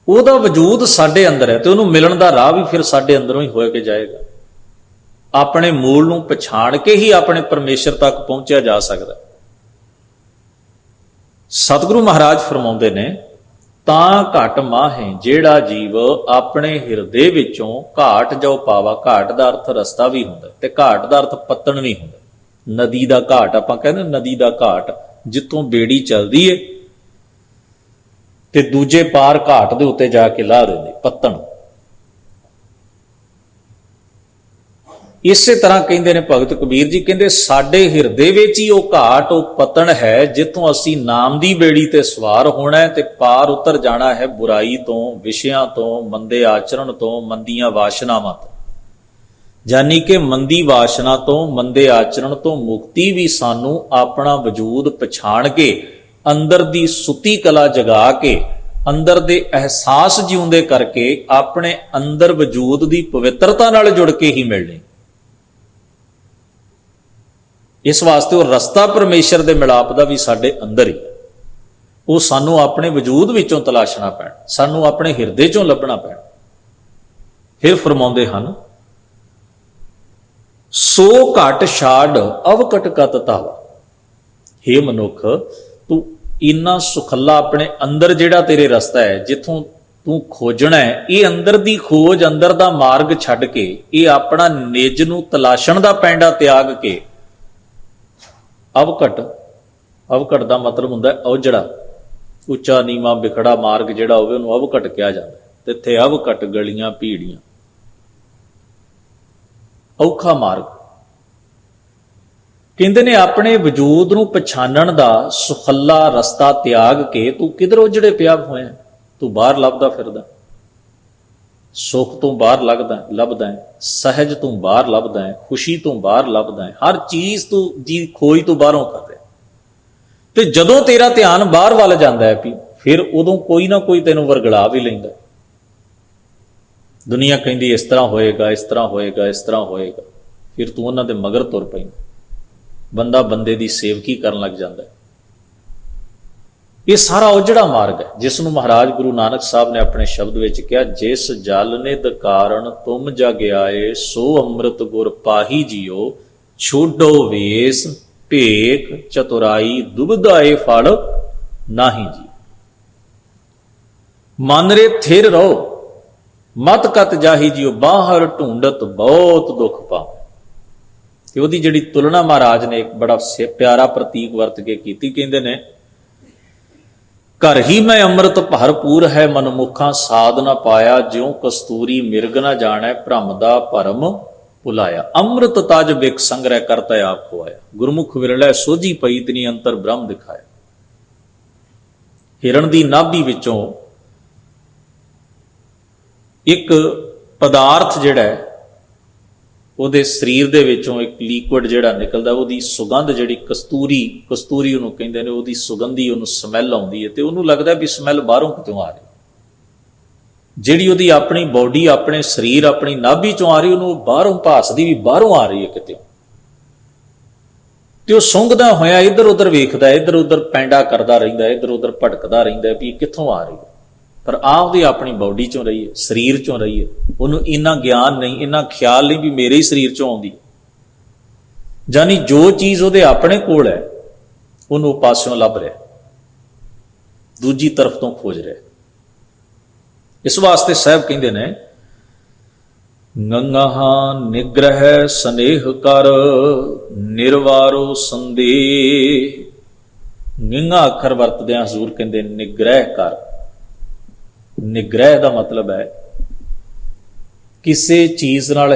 ਉਹਦਾ ਵਜੂਦ ਸਾਡੇ ਅੰਦਰ ਹੈ, ਤੇ ਉਹਨੂੰ ਮਿਲਣ ਦਾ ਰਾਹ ਵੀ ਫਿਰ ਸਾਡੇ ਅੰਦਰੋਂ ਹੀ ਹੋਏ ਕੇ ਜਾਏਗਾ। ਆਪਣੇ ਮੂਲ ਨੂੰ ਪਛਾਣ ਕੇ ਹੀ ਆਪਣੇ ਪਰਮੇਸ਼ਰ ਤੱਕ ਪਹੁੰਚਿਆ ਜਾ ਸਕਦਾ। ਸਤਿਗੁਰੂ ਮਹਾਰਾਜ ਫਰਮਾਉਂਦੇ ਨੇ, ਤਾਂ ਘਟ ਮਾਹੇ, ਜਿਹੜਾ ਜੀਵ ਆਪਣੇ ਹਿਰਦੇ ਵਿੱਚੋਂ ਘਾਟ ਜੋ ਪਾਵਾ। ਘਾਟ ਦਾ ਅਰਥ ਰਸਤਾ ਵੀ ਹੁੰਦਾ, ਤੇ ਘਾਟ ਦਾ ਅਰਥ ਪੱਤਣ ਵੀ ਹੁੰਦਾ। ਨਦੀ ਦਾ ਘਾਟ, ਆਪਾਂ ਕਹਿੰਦੇ ਨਦੀ ਦਾ ਘਾਟ, ਜਿੱਥੋਂ ਬੇੜੀ ਚੱਲਦੀ ਏ ਤੇ ਦੂਜੇ ਪਾਰ ਘਾਟ ਦੇ ਉੱਤੇ ਜਾ ਕੇ ਲਾ ਦਿੰਦੇ, ਪੱਤਣ। ਇਸੇ ਤਰ੍ਹਾਂ ਕਹਿੰਦੇ ਨੇ ਭਗਤ ਕਬੀਰ ਜੀ, ਕਹਿੰਦੇ ਸਾਡੇ ਹਿਰਦੇ ਵਿੱਚ ਹੀ ਉਹ ਘਾਟ, ਉਹ ਪਤਨ ਹੈ, ਜਿੱਥੋਂ ਅਸੀਂ ਨਾਮ ਦੀ ਬੇੜੀ ਤੇ ਸਵਾਰ ਹੋਣਾ ਹੈ ਤੇ ਪਾਰ ਉਤਰ ਜਾਣਾ ਹੈ ਬੁਰਾਈ ਤੋਂ, ਵਿਸ਼ਿਆਂ ਤੋਂ, ਮੰਦੇ ਆਚਰਣ ਤੋਂ, ਮੰਦੀਆਂ ਵਾਸ਼ਨਾਵਾਂ ਤੋਂ। ਯਾਨੀ ਕਿ ਮੰਦੀ ਵਾਸ਼ਨਾ ਤੋਂ, ਮੰਦੇ ਆਚਰਣ ਤੋਂ ਮੁਕਤੀ ਵੀ ਸਾਨੂੰ ਆਪਣਾ ਵਜੂਦ ਪਛਾਣ ਕੇ, ਅੰਦਰ ਦੀ ਸੁੱਤੀ ਕਲਾ ਜਗਾ ਕੇ, ਅੰਦਰ ਦੇ ਅਹਿਸਾਸ ਜਿਉਂਦੇ ਕਰਕੇ, ਆਪਣੇ ਅੰਦਰ ਵਜੂਦ ਦੀ ਪਵਿੱਤਰਤਾ ਨਾਲ ਜੁੜ ਕੇ ਹੀ ਮਿਲਣੀ। ਇਸ ਵਾਸਤੇ ਉਹ ਰਸਤਾ ਪਰਮੇਸ਼ਰ ਦੇ ਮਿਲਾਪ ਦਾ ਵੀ ਸਾਡੇ ਅੰਦਰ ਹੀ, ਉਹ ਸਾਨੂੰ ਆਪਣੇ ਵਜੂਦ ਵਿੱਚੋਂ ਤਲਾਸ਼ਣਾ ਪੈਣਾ, ਸਾਨੂੰ ਆਪਣੇ ਹਿਰਦੇ ਚੋਂ ਲੱਭਣਾ ਪੈਣਾ। ਫਿਰ ਫਰਮਾਉਂਦੇ ਹਨ, ਸੋ ਘਟ ਛਾੜ ਅਵਕਟ ਕਤ ਧਾਵਾ। ਹੇ ਮਨੁੱਖ, ਤੂੰ ਇੰਨਾ ਸੁਖੱਲਾ ਆਪਣੇ ਅੰਦਰ ਜਿਹੜਾ ਤੇਰੇ ਰਸਤਾ ਹੈ, ਜਿੱਥੋਂ ਤੂੰ ਖੋਜਣਾ ਹੈ, ਇਹ ਅੰਦਰ ਦੀ ਖੋਜ, ਅੰਦਰ ਦਾ ਮਾਰਗ ਛੱਡ ਕੇ, ਇਹ ਆਪਣਾ ਨਿਜ ਨੂੰ ਤਲਾਸ਼ਣ ਦਾ ਪੈਂਡਾ ਤਿਆਗ ਕੇ, ਅਵਕਟ, ਅਵਕਟ ਦਾ ਮਤਲਬ ਹੁੰਦਾ ਔਜੜਾ, ਉੱਚਾ ਨੀਵਾਂ ਵਿਖੜਾ ਮਾਰਗ ਜਿਹੜਾ ਹੋਵੇ ਉਹਨੂੰ ਅਵਕਟ ਕਿਹਾ ਜਾਂਦਾ। ਤੇ ਇੱਥੇ ਅਵਕਟ ਗਲੀਆਂ ਭੀੜੀਆਂ, ਔਖਾ ਮਾਰਗ। ਕਹਿੰਦੇ ਨੇ ਆਪਣੇ ਵਜੂਦ ਨੂੰ ਪਛਾਣਨ ਦਾ ਸੁਖੱਲਾ ਰਸਤਾ ਤਿਆਗ ਕੇ ਤੂੰ ਕਿਧਰ ਉਜੜੇ ਪਿਆ ਹੋਇਆ? ਤੂੰ ਬਾਹਰ ਲੱਭਦਾ ਫਿਰਦਾ, ਸੁੱਖ ਤੋਂ ਬਾਹਰ ਲੱਭਦਾ ਹੈ, ਸਹਿਜ ਤੋਂ ਬਾਹਰ ਲੱਭਦਾ ਹੈ, ਖੁਸ਼ੀ ਤੋਂ ਬਾਹਰ ਲੱਭਦਾ ਹੈ, ਹਰ ਚੀਜ਼ ਤੂੰ ਜੀ ਖੋਜ ਤੋਂ ਬਾਹਰੋਂ ਕਰ ਰਿਹਾ। ਤੇ ਜਦੋਂ ਤੇਰਾ ਧਿਆਨ ਬਾਹਰ ਵੱਲ ਜਾਂਦਾ ਹੈ, ਫਿਰ ਉਦੋਂ ਕੋਈ ਨਾ ਕੋਈ ਤੈਨੂੰ ਵਰਗਲਾ ਵੀ ਲੈਂਦਾ। ਦੁਨੀਆ ਕਹਿੰਦੀ ਇਸ ਤਰ੍ਹਾਂ ਹੋਏਗਾ, ਇਸ ਤਰ੍ਹਾਂ ਹੋਏਗਾ, ਇਸ ਤਰ੍ਹਾਂ ਹੋਏਗਾ, ਫਿਰ ਤੂੰ ਉਹਨਾਂ ਦੇ ਮਗਰ ਤੁਰ ਪੈਂਦਾ। ਬੰਦਾ ਬੰਦੇ ਦੀ ਸੇਵਕੀ ਕਰਨ ਲੱਗ ਜਾਂਦਾ। ਇਹ ਸਾਰਾ ਉਜੜਾ ਮਾਰਗ ਹੈ ਜਿਸ ਨੂੰ ਮਹਾਰਾਜ ਗੁਰੂ ਨਾਨਕ ਸਾਹਿਬ ਨੇ ਆਪਣੇ ਸ਼ਬਦ ਵਿੱਚ ਕਿਹਾ, ਜਿਸ ਜਲ ਨਿਧ ਕਾਰਨ ਤੁਮ ਜਗ ਆਏ, ਸੋ ਅੰਮ੍ਰਿਤ ਗੁਰ ਪਾਹੀ ਜੀਓ, ਛੋਡੋ ਵੇਸ ਭੇਖ ਚਤੁਰਾਈ, ਦੁਬਿਧਾਏ ਫਲ ਨਾਹੀ ਜੀ। ਮਨ ਰੇ ਥਿਰ ਰਹੋ, ਮਤ ਕਤ ਜਾਹੀ ਜੀਓ, ਬਾਹਰ ਢੂੰਡਤ ਬਹੁਤ ਦੁੱਖ ਪਾਓ। ਤੇ ਉਹਦੀ ਜਿਹੜੀ ਤੁਲਨਾ ਮਹਾਰਾਜ ਨੇ ਇੱਕ ਬੜਾ ਪਿਆਰਾ ਪ੍ਰਤੀਕ ਵਰਤ ਕੇ ਕੀਤੀ, ਕਹਿੰਦੇ ਨੇ, ਘਰ ਹੀ ਮੈਂ ਅੰਮ੍ਰਿਤ ਭਰਪੂਰ ਹੈ, ਮਨਮੁਖਾਂ ਸਾਧ ਨਾ ਪਾਇਆ, ਜਿਉ ਕਸਤੂਰੀ ਮਿਰਗ ਨਾ ਜਾਣੈ, ਭ੍ਰਮ ਦਾ ਭਰਮ ਭੁਲਾਇਆ। ਅੰਮ੍ਰਿਤ ਤਜ ਬਿਕ ਸੰਗ੍ਰਹਿ ਕਰਤਾ ਆਪ ਖੁਆਇਆ, ਗੁਰਮੁਖ ਵਿਰਲੇ ਸੋਝੀ ਪਈ, ਤਿਨੀ ਅੰਤਰ ਬ੍ਰਹਮ ਦਿਖਾਇਆ। ਹਿਰਨ ਦੀ ਨਾਭੀ ਵਿੱਚੋਂ ਇੱਕ ਪਦਾਰਥ ਜਿਹੜਾ ਹੈ, ਉਹਦੇ ਸਰੀਰ ਦੇ ਵਿੱਚੋਂ ਇੱਕ ਲਿਕੁਇਡ ਜਿਹੜਾ ਨਿਕਲਦਾ, ਉਹਦੀ ਸੁਗੰਧ ਜਿਹੜੀ ਕਸਤੂਰੀ ਉਹਨੂੰ ਕਹਿੰਦੇ ਨੇ, ਉਹਦੀ ਸੁਗੰਧੀ ਉਹਨੂੰ ਸਮੈਲ ਆਉਂਦੀ ਹੈ, ਤੇ ਉਹਨੂੰ ਲੱਗਦਾ ਵੀ ਸਮੈਲ ਬਾਹਰੋਂ ਕਿਤੋਂ ਆ ਰਹੀ। ਜਿਹੜੀ ਉਹਦੀ ਆਪਣੀ ਬੋਡੀ, ਆਪਣੇ ਸਰੀਰ, ਆਪਣੀ ਨਾਭੀ ਚੋਂ ਆ ਰਹੀ, ਉਹਨੂੰ ਬਾਹਰੋਂ ਭਾਸਦੀ ਵੀ ਬਾਹਰੋਂ ਆ ਰਹੀ ਹੈ ਕਿਤੇ। ਤੇ ਉਹ ਸੁੰਘਦਾ ਹੋਇਆ ਇੱਧਰ ਉੱਧਰ ਵੇਖਦਾ, ਇੱਧਰ ਉੱਧਰ ਪੈਂਡਾ ਕਰਦਾ ਰਹਿੰਦਾ, ਇੱਧਰ ਉੱਧਰ ਭਟਕਦਾ ਰਹਿੰਦਾ ਵੀ ਕਿੱਥੋਂ ਆ ਰਹੀ ਹੈ। ਪਰ ਆਪਦੀ ਆਪਣੀ ਬਾਡੀ ਚੋਂ ਰਹੀ ਹੈ, ਸਰੀਰ ਚੋਂ ਰਹੀ ਹੈ। ਉਹਨੂੰ ਇੰਨਾ ਗਿਆਨ ਨਹੀਂ, ਇੰਨਾ ਖਿਆਲ ਨਹੀਂ ਵੀ ਮੇਰੇ ਹੀ ਸਰੀਰ ਚੋਂ ਆਉਂਦੀ। ਜਾਨੀ ਜੋ ਚੀਜ਼ ਉਹਦੇ ਆਪਣੇ ਕੋਲ ਹੈ, ਉਹਨੂੰ ਪਾਸਿਓਂ ਲੱਭ ਰਿਹਾ, ਦੂਜੀ ਤਰਫ ਤੋਂ ਖੋਜ ਰਿਹਾ। ਇਸ ਵਾਸਤੇ ਸਾਹਿਬ ਕਹਿੰਦੇ ਨੇ, ਗੰਗਾਹਾਂ ਨਿਗ੍ਰਹਿ ਸਨੇਹ ਕਰ, ਨਿਰਵਾਰੋ ਸੰਦੇਹ। ਨਿੰਗਾ ਅੱਖਰ ਵਰਤਦਿਆਂ ਹਜ਼ੂਰ ਕਹਿੰਦੇ ਨਿਗ੍ਰਹਿ ਕਰ। ਨਿਗ੍ਰਹਿ ਦਾ ਮਤਲਬ ਹੈ ਕਿਸੇ ਚੀਜ਼ ਨਾਲ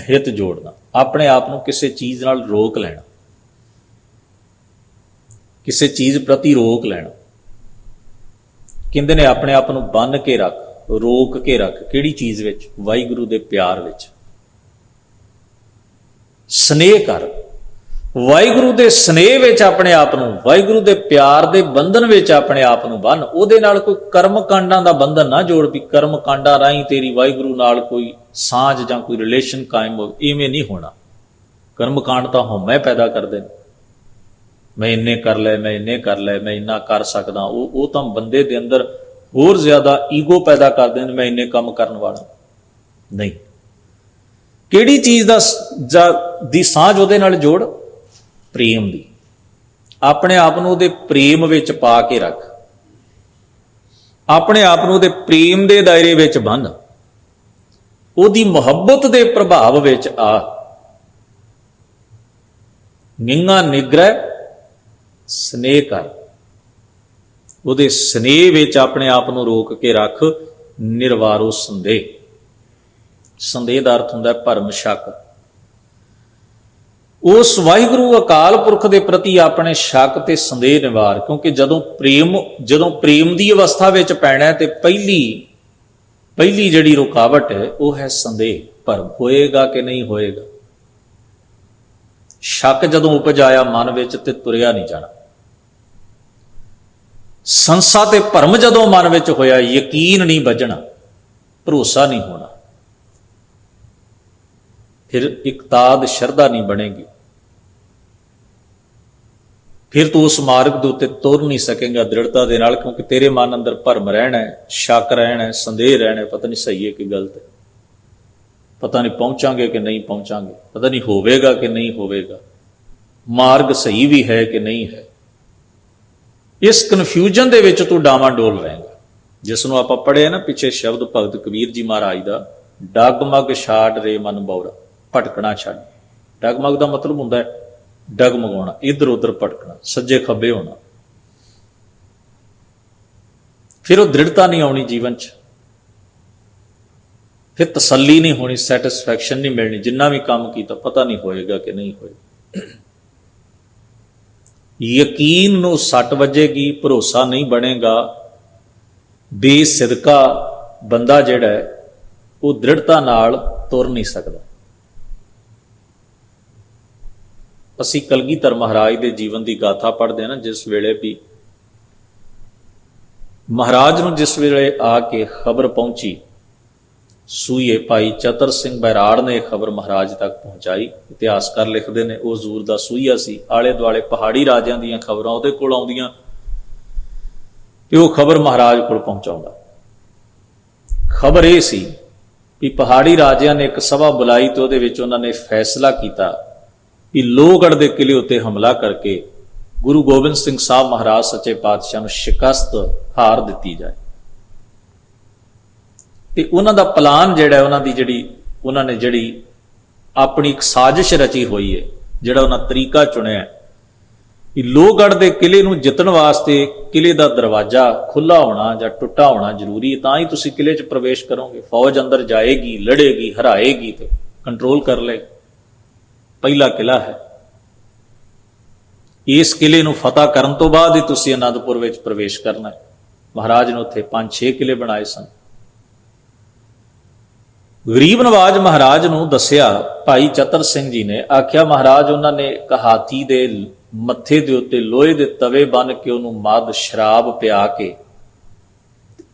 ਹਿੱਤ ਜੋੜਨਾ, ਆਪਣੇ ਆਪ ਨੂੰ ਕਿਸੇ ਚੀਜ਼ ਨਾਲ ਰੋਕ ਲੈਣਾ, ਕਿਸੇ ਚੀਜ਼ ਪ੍ਰਤੀ ਰੋਕ ਲੈਣਾ। ਕਹਿੰਦੇ ਨੇ ਆਪਣੇ ਆਪ ਨੂੰ ਬੰਨ੍ਹ ਕੇ ਰੱਖ, ਰੋਕ ਕੇ ਰੱਖ। ਕਿਹੜੀ ਚੀਜ਼ ਵਿੱਚ? ਵਾਹਿਗੁਰੂ ਦੇ ਪਿਆਰ ਵਿੱਚ। ਸਨੇਹ ਕਰ, ਵਾਹਿਗੁਰੂ ਦੇ ਸਨੇਹ ਵਿੱਚ ਆਪਣੇ ਆਪ ਨੂੰ, ਵਾਹਿਗੁਰੂ ਦੇ ਪਿਆਰ ਦੇ ਬੰਧਨ ਵਿੱਚ ਆਪਣੇ ਆਪ ਨੂੰ ਬੰਨ। ਉਹਦੇ ਨਾਲ ਕੋਈ ਕਰਮ ਕਾਂਡਾਂ ਦਾ ਬੰਧਨ ਨਾ ਜੋੜ ਵੀ ਕਰਮ ਕਾਂਡਾਂ ਰਾਹੀਂ ਤੇਰੀ ਵਾਹਿਗੁਰੂ ਨਾਲ ਕੋਈ ਸਾਂਝ ਜਾਂ ਕੋਈ ਰਿਲੇਸ਼ਨ ਕਾਇਮ ਹੋਵੇ। ਇਵੇਂ ਨਹੀਂ ਹੋਣਾ। ਕਰਮ ਕਾਂਡ ਤਾਂ ਹਉਮੈ ਪੈਦਾ ਕਰਦੇ ਨੇ। ਮੈਂ ਇੰਨੇ ਕਰ ਲੈ, ਮੈਂ ਇੰਨੇ ਕਰ ਲੈ, ਮੈਂ ਇੰਨਾ ਕਰ ਸਕਦਾ। ਉਹ ਤਾਂ ਬੰਦੇ ਦੇ ਅੰਦਰ ਹੋਰ ਜ਼ਿਆਦਾ ਈਗੋ ਪੈਦਾ ਕਰਦੇ ਨੇ, ਮੈਂ ਇੰਨੇ ਕੰਮ ਕਰਨ ਵਾਲਾ ਨਹੀਂ। ਕਿਹੜੀ ਚੀਜ਼ ਦੀ ਸਾਂਝ ਉਹਦੇ ਨਾਲ ਜੋੜ? ਪ੍ਰੇਮ ਦੀ। ਆਪਣੇ ਆਪ ਨੂੰ ਉਹਦੇ ਪ੍ਰੇਮ ਵਿੱਚ ਪਾ ਕੇ ਰੱਖ, ਆਪਣੇ ਆਪ ਨੂੰ ਉਹਦੇ ਪ੍ਰੇਮ ਦੇ ਦਾਇਰੇ ਵਿੱਚ ਬੰਨ੍ਹ, ਉਹਦੀ ਮੁਹੱਬਤ ਦੇ ਪ੍ਰਭਾਵ ਵਿੱਚ ਆ। ਨਿੰਗਾ ਨਿਗ੍ਰਹਿ ਸਨੇਹ ਕਰ, ਉਹਦੇ ਸਨੇਹ ਵਿੱਚ ਆਪਣੇ ਆਪ ਨੂੰ ਰੋਕ ਕੇ ਰੱਖ। ਨਿਰਵਾਰੋ ਸੰਦੇਹ, ਸੰਦੇਹ ਦਾ ਅਰਥ ਹੁੰਦਾ ਭਰਮ ਸ਼ੱਕ। ਉਸ ਵਾਹਿਗੁਰੂ ਅਕਾਲ ਪੁਰਖ ਦੇ ਪ੍ਰਤੀ ਆਪਣੇ ਸ਼ੱਕ ਤੇ ਸੰਦੇਹ ਨਿਵਾਰ। ਕਿਉਂਕਿ ਜਦੋਂ ਪ੍ਰੇਮ ਦੀ ਅਵਸਥਾ ਵਿੱਚ ਪੈਣਾ ਤੇ ਪਹਿਲੀ ਜਿਹੜੀ ਰੁਕਾਵਟ ਹੈ ਉਹ ਹੈ ਸੰਦੇਹ। ਭਰਮ ਹੋਏਗਾ ਕਿ ਨਹੀਂ ਹੋਏਗਾ। ਸ਼ੱਕ ਜਦੋਂ ਉਪਜ ਆਇਆ ਮਨ ਵਿੱਚ ਤੇ ਤੁਰਿਆ ਨਹੀਂ ਜਾਣਾ। ਸੰਸਾ ਤੇ ਭਰਮ ਜਦੋਂ ਮਨ ਵਿੱਚ ਹੋਇਆ, ਯਕੀਨ ਨਹੀਂ ਵੱਜਣਾ, ਭਰੋਸਾ ਨਹੀਂ ਹੋਣਾ, ਫਿਰ ਇਕਤਾਦ ਸ਼ਰਧਾ ਨਹੀਂ ਬਣੇਗੀ। ਫਿਰ ਤੂੰ ਉਸ ਮਾਰਗ ਦੇ ਉੱਤੇ ਤੁਰ ਨਹੀਂ ਸਕੇਗਾ ਦ੍ਰਿੜਤਾ ਦੇ ਨਾਲ, ਕਿਉਂਕਿ ਤੇਰੇ ਮਨ ਅੰਦਰ ਭਰਮ ਰਹਿਣਾ ਹੈ, ਸ਼ੱਕ ਰਹਿਣਾ ਹੈ, ਸੰਦੇਹ ਰਹਿਣਾ ਹੈ। ਪਤਾ ਨਹੀਂ ਸਹੀ ਹੈ ਕਿ ਗਲਤ ਹੈ, ਪਤਾ ਨਹੀਂ ਪਹੁੰਚਾਂਗੇ ਕਿ ਨਹੀਂ ਪਹੁੰਚਾਂਗੇ, ਪਤਾ ਨਹੀਂ ਹੋਵੇਗਾ ਕਿ ਨਹੀਂ ਹੋਵੇਗਾ, ਮਾਰਗ ਸਹੀ ਵੀ ਹੈ ਕਿ ਨਹੀਂ ਹੈ। ਇਸ ਕਨਫਿਊਜ਼ਨ ਦੇ ਵਿੱਚ ਤੂੰ ਡਾਵਾਂਡੋਲ ਰਹੇਗਾ। ਜਿਸ ਨੂੰ ਆਪਾਂ ਪੜ੍ਹੇ ਨਾ ਪਿੱਛੇ ਸ਼ਬਦ ਭਗਤ ਕਬੀਰ ਜੀ ਮਹਾਰਾਜ ਦਾ, ਡਗਮਗ ਛਾੜ ਰੇ ਮਨ ਬੌਰਾ, ਭਟਕਣਾ ਛੱਡ। ਡਗਮਗ ਦਾ ਮਤਲਬ ਹੁੰਦਾ ਹੈ ਡਗਮਗਾਉਣਾ, ਇੱਧਰ ਉੱਧਰ ਭਟਕਣਾ, ਸੱਜੇ ਖੱਬੇ ਹੋਣਾ। ਫਿਰ ਉਹ ਦ੍ਰਿੜਤਾ ਨਹੀਂ ਆਉਣੀ ਜੀਵਨ 'ਚ, ਫਿਰ ਤਸੱਲੀ ਨਹੀਂ ਹੋਣੀ, ਸੈਟਿਸਫੈਕਸ਼ਨ ਨਹੀਂ ਮਿਲਣੀ। ਜਿੰਨਾ ਵੀ ਕੰਮ ਕੀਤਾ ਪਤਾ ਨਹੀਂ ਹੋਏਗਾ ਕਿ ਨਹੀਂ ਹੋਏਗਾ। ਯਕੀਨ ਨੂੰ ਸੱਟ ਵੱਜੇਗੀ, ਭਰੋਸਾ ਨਹੀਂ ਬਣੇਗਾ। ਬੇਸਿਦਕਾ ਬੰਦਾ ਜਿਹੜਾ ਹੈ ਉਹ ਦ੍ਰਿੜਤਾ ਨਾਲ ਤੁਰ ਨਹੀਂ ਸਕਦਾ। ਅਸੀਂ ਕਲਗੀਧਰ ਮਹਾਰਾਜ ਦੇ ਜੀਵਨ ਦੀ ਗਾਥਾ ਪੜ੍ਹਦੇ ਹਾਂ ਨਾ, ਜਿਸ ਵੇਲੇ ਵੀ ਮਹਾਰਾਜ ਨੂੰ ਜਿਸ ਵੇਲੇ ਆ ਕੇ ਖਬਰ ਪਹੁੰਚੀ, ਸੂਈਏ ਭਾਈ ਚਤਰ ਸਿੰਘ ਬੈਰਾੜ ਨੇ ਖਬਰ ਮਹਾਰਾਜ ਤੱਕ ਪਹੁੰਚਾਈ। ਇਤਿਹਾਸਕਾਰ ਲਿਖਦੇ ਨੇ ਉਹ ਹਜ਼ੂਰ ਦਾ ਸੂਈਆ ਸੀ। ਆਲੇ ਦੁਆਲੇ ਪਹਾੜੀ ਰਾਜਿਆਂ ਦੀਆਂ ਖਬਰਾਂ ਉਹਦੇ ਕੋਲ ਆਉਂਦੀਆਂ ਤੇ ਉਹ ਖਬਰ ਮਹਾਰਾਜ ਕੋਲ ਪਹੁੰਚਾਉਂਦਾ। ਖਬਰ ਇਹ ਸੀ ਕਿ ਪਹਾੜੀ ਰਾਜਿਆਂ ਨੇ ਇੱਕ ਸਭਾ ਬੁਲਾਈ ਤੇ ਉਹਦੇ ਵਿੱਚ ਉਹਨਾਂ ਨੇ ਫੈਸਲਾ ਕੀਤਾ ਕਿ ਲੋਹਗੜ੍ਹ ਦੇ ਕਿਲੇ ਉੱਤੇ ਹਮਲਾ ਕਰਕੇ ਗੁਰੂ ਗੋਬਿੰਦ ਸਿੰਘ ਸਾਹਿਬ ਮਹਾਰਾਜ ਸੱਚੇ ਪਾਤਸ਼ਾਹ ਨੂੰ ਸ਼ਿਕਸਤ ਹਾਰ ਦਿੱਤੀ ਜਾਏ। ਤੇ ਉਹਨਾਂ ਦਾ ਪਲਾਨ ਜਿਹੜਾ ਉਹਨਾਂ ਨੇ ਜਿਹੜੀ ਆਪਣੀ ਇੱਕ ਸਾਜ਼ਿਸ਼ ਰਚੀ ਹੋਈ ਹੈ, ਜਿਹੜਾ ਉਹਨਾਂ ਤਰੀਕਾ ਚੁਣਿਆ ਕਿ ਲੋਹਗੜ੍ਹ ਦੇ ਕਿਲੇ ਨੂੰ ਜਿੱਤਣ ਵਾਸਤੇ ਕਿਲੇ ਦਾ ਦਰਵਾਜ਼ਾ ਖੁੱਲਾ ਹੋਣਾ ਜਾਂ ਟੁੱਟਾ ਹੋਣਾ ਜ਼ਰੂਰੀ ਹੈ, ਤਾਂ ਹੀ ਤੁਸੀਂ ਕਿਲੇ 'ਚ ਪ੍ਰਵੇਸ਼ ਕਰੋਗੇ। ਫੌਜ ਅੰਦਰ ਜਾਏਗੀ, ਲੜੇਗੀ, ਹਰਾਏਗੀ ਤੇ ਕੰਟਰੋਲ ਕਰ ਲਏ। ਪਹਿਲਾ ਕਿਲਾ ਹੈ, ਇਸ ਕਿਲੇ ਨੂੰ ਫਤਿਹ ਕਰਨ ਤੋਂ ਬਾਅਦ ਹੀ ਤੁਸੀਂ ਅਨੰਦਪੁਰ ਵਿੱਚ ਪ੍ਰਵੇਸ਼ ਕਰਨਾ ਹੈ। ਮਹਾਰਾਜ ਨੇ ਉੱਥੇ 5-6 ਕਿਲੇ ਬਣਾਏ ਸਨ। ਗਰੀਬ ਨਵਾਜ ਮਹਾਰਾਜ ਨੂੰ ਦੱਸਿਆ, ਭਾਈ ਚਤਰ ਸਿੰਘ ਜੀ ਨੇ ਆਖਿਆ, ਮਹਾਰਾਜ ਉਹਨਾਂ ਨੇ ਇੱਕ ਹਾਥੀ ਦੇ ਮੱਥੇ ਦੇ ਉੱਤੇ ਲੋਹੇ ਦੇ ਤਵੇ ਬੰਨ ਕੇ ਉਹਨੂੰ ਮਦ ਸ਼ਰਾਬ ਪਿਆ ਕੇ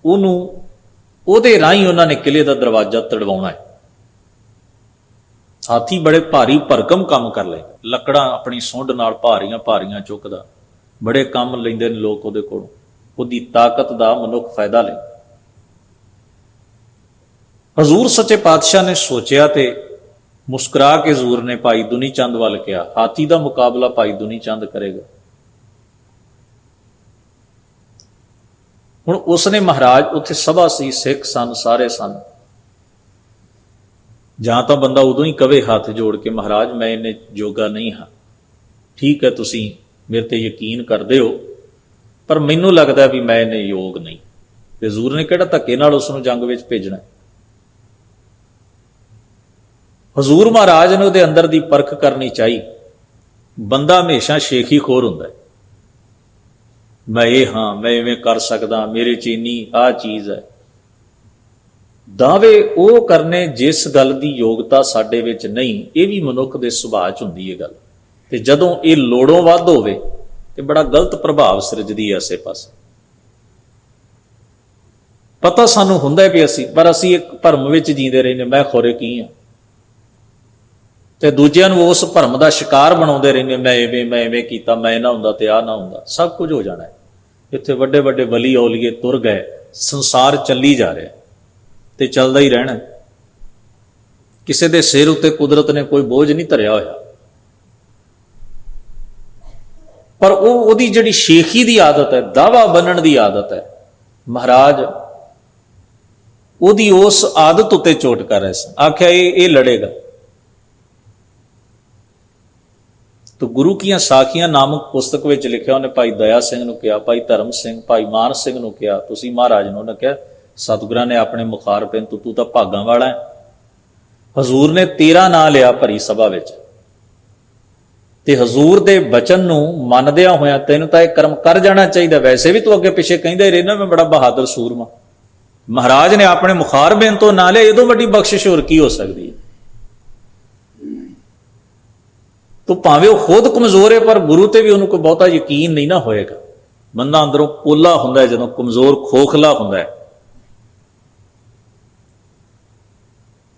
ਉਹਦੇ ਰਾਹੀਂ ਉਹਨਾਂ ਨੇ ਕਿਲੇ ਦਾ ਦਰਵਾਜ਼ਾ ਤੜਵਾਉਣਾ ਹੈ। ਹਾਥੀ ਬੜੇ ਭਾਰੀ ਭਰਕਮ ਕੰਮ ਕਰ ਲੈ, ਲੱਕੜਾਂ ਆਪਣੀ ਸੁੰਡ ਨਾਲ ਭਾਰੀਆਂ ਭਾਰੀਆਂ ਚੁੱਕਦਾ, ਬੜੇ ਕੰਮ ਲੈਂਦੇ ਨੇ ਲੋਕ ਉਹਦੇ ਕੋਲੋਂ, ਉਹਦੀ ਤਾਕਤ ਦਾ ਮਨੁੱਖ ਫਾਇਦਾ ਲੈ। ਹਜ਼ੂਰ ਸੱਚੇ ਪਾਤਸ਼ਾਹ ਨੇ ਸੋਚਿਆ ਤੇ ਮੁਸਕਰਾ ਕੇ ਹਜ਼ੂਰ ਨੇ ਭਾਈ ਦੁਨੀ ਚੰਦ ਵੱਲ ਕਿਹਾ, ਹਾਥੀ ਦਾ ਮੁਕਾਬਲਾ ਭਾਈ ਦੁਨੀ ਚੰਦ ਕਰੇਗਾ। ਹੁਣ ਉਸਨੇ ਮਹਾਰਾਜ, ਉੱਥੇ ਸਭਾ ਸੀ, ਸਿੱਖ ਸਨ, ਸਾਰੇ ਸਨ, ਜਾਂ ਤਾਂ ਬੰਦਾ ਉਦੋਂ ਹੀ ਕਵੇ ਹੱਥ ਜੋੜ ਕੇ, ਮਹਾਰਾਜ ਮੈਂ ਇਹਨੇ ਜੋਗਾ ਨਹੀਂ ਹਾਂ, ਠੀਕ ਹੈ ਤੁਸੀਂ ਮੇਰੇ ਤੇ ਯਕੀਨ ਕਰਦੇ ਹੋ, ਪਰ ਮੈਨੂੰ ਲੱਗਦਾ ਵੀ ਮੈਂ ਇਹਨੇ ਯੋਗ ਨਹੀਂ। ਤੇ ਹਜ਼ੂਰ ਨੇ ਕਿਹੜਾ ਧੱਕੇ ਨਾਲ ਉਸ ਨੂੰ ਜੰਗ ਵਿੱਚ ਭੇਜਣਾ। ਹਜ਼ੂਰ ਮਹਾਰਾਜ ਨੇ ਉਹਦੇ ਅੰਦਰ ਦੀ ਪਰਖ ਕਰਨੀ ਚਾਹੀ। ਬੰਦਾ ਹਮੇਸ਼ਾ ਸ਼ੇਖੀ ਖੋਰ ਹੁੰਦਾ ਹੈ, ਮੈਂ ਇਹ ਹਾਂ, ਮੈਂ ਇਵੇਂ ਕਰ ਸਕਦਾ, ਮੇਰੇ 'ਚ ਇੰਨੀ ਆਹ ਚੀਜ਼ ਹੈ। ਦਾਅਵੇ ਉਹ ਕਰਨੇ ਜਿਸ ਗੱਲ ਦੀ ਯੋਗਤਾ ਸਾਡੇ ਵਿੱਚ ਨਹੀਂ, ਇਹ ਵੀ ਮਨੁੱਖ ਦੇ ਸੁਭਾਅ 'ਚ ਹੁੰਦੀ ਹੈ ਗੱਲ। ਤੇ ਜਦੋਂ ਇਹ ਲੋੜੋਂ ਵੱਧ ਹੋਵੇ ਤੇ ਬੜਾ ਗਲਤ ਪ੍ਰਭਾਵ ਸਿਰਜਦੀ ਹੈ ਆਸੇ ਪਾਸੇ। ਪਤਾ ਸਾਨੂੰ ਹੁੰਦਾ ਵੀ ਅਸੀਂ ਇੱਕ ਭਰਮ ਵਿੱਚ ਜੀਂਦੇ ਰਹਿੰਦੇ, ਮੈਂ ਖੋਰੇ ਕੀ ਹਾਂ, ਤੇ ਦੂਜਿਆਂ ਨੂੰ ਉਸ ਭਰਮ ਦਾ ਸ਼ਿਕਾਰ ਬਣਾਉਂਦੇ ਰਹਿੰਦੇ, ਮੈਂ ਐਵੇਂ ਕੀਤਾ, ਮੈਂ ਨਾ ਹੁੰਦਾ ਤੇ ਆਹ ਨਾ ਹੁੰਦਾ। ਸਭ ਕੁਝ ਹੋ ਜਾਣਾ ਹੈ। ਇੱਥੇ ਵੱਡੇ ਵੱਡੇ ਵਲੀ ਔਲੀਏ ਤੁਰ ਗਏ, ਸੰਸਾਰ ਚੱਲੀ ਜਾ ਰਿਹਾ ਤੇ ਚੱਲਦਾ ਹੀ ਰਹਿਣਾ। ਕਿਸੇ ਦੇ ਸਿਰ ਉੱਤੇ ਕੁਦਰਤ ਨੇ ਕੋਈ ਬੋਝ ਨਹੀਂ ਧਰਿਆ ਹੋਇਆ, ਪਰ ਉਹਦੀ ਜਿਹੜੀ ਸ਼ੇਖੀ ਦੀ ਆਦਤ ਹੈ, ਦਾਵਾ ਬੰਨਣ ਦੀ ਆਦਤ ਹੈ, ਮਹਾਰਾਜ ਉਹਦੀ ਉਸ ਆਦਤ ਉੱਤੇ ਚੋਟ ਕਰ ਰਹੇ ਸਨ। ਆਖਿਆ ਇਹ ਲੜੇਗਾ। ਤੋ ਗੁਰੂ ਕੀਆਂ ਸਾਖੀਆਂ ਨਾਮਕ ਪੁਸਤਕ ਵਿੱਚ ਲਿਖਿਆ, ਉਹਨੇ ਭਾਈ ਦਇਆ ਸਿੰਘ ਨੂੰ ਕਿਹਾ, ਭਾਈ ਧਰਮ ਸਿੰਘ, ਭਾਈ ਮਾਨ ਸਿੰਘ ਨੂੰ ਕਿਹਾ, ਤੁਸੀਂ ਮਹਾਰਾਜ ਨੂੰ। ਉਹਨੇ ਕਿਹਾ, ਸਤਿਗੁਰਾਂ ਨੇ ਆਪਣੇ ਮੁਖਾਰ ਪੈਨ ਤੂੰ ਤਾਂ ਭਾਗਾਂ ਵਾਲਾ ਹੈ। ਹਜ਼ੂਰ ਨੇ ਤੇਰਾ ਨਾਂ ਲਿਆ ਭਰੀ ਸਭਾ ਵਿੱਚ, ਤੇ ਹਜ਼ੂਰ ਦੇ ਬਚਨ ਨੂੰ ਮੰਨਦਿਆਂ ਹੋਇਆਂ ਤੈਨੂੰ ਤਾਂ ਇਹ ਕਰਮ ਕਰ ਜਾਣਾ ਚਾਹੀਦਾ। ਵੈਸੇ ਵੀ ਤੂੰ ਅੱਗੇ ਪਿੱਛੇ ਕਹਿੰਦਾ ਹੀ ਰਹਿਣਾ ਮੈਂ ਬੜਾ ਬਹਾਦਰ ਸੂਰਮਾ। ਮਹਾਰਾਜ ਨੇ ਆਪਣੇ ਮੁਖਾਰ ਪੈਨ ਤੋਂ ਨਾਂ ਲਿਆ, ਇਹਦੋਂ ਵੱਡੀ ਬਖਸ਼ਿਸ਼ ਹੋਰ ਕੀ ਹੋ ਸਕਦੀ ਹੈ। ਤੋ ਭਾਵੇਂ ਉਹ ਖੁਦ ਕਮਜ਼ੋਰ ਹੈ, ਪਰ ਗੁਰੂ ਤੇ ਵੀ ਉਹਨੂੰ ਕੋਈ ਬਹੁਤਾ ਯਕੀਨ ਨਹੀਂ ਨਾ ਹੋਏਗਾ। ਬੰਦਾ ਅੰਦਰੋਂ ਪੋਲਾ ਹੁੰਦਾ ਹੈ ਜਦੋਂ ਕਮਜ਼ੋਰ ਖੋਖਲਾ ਹੁੰਦਾ ਹੈ।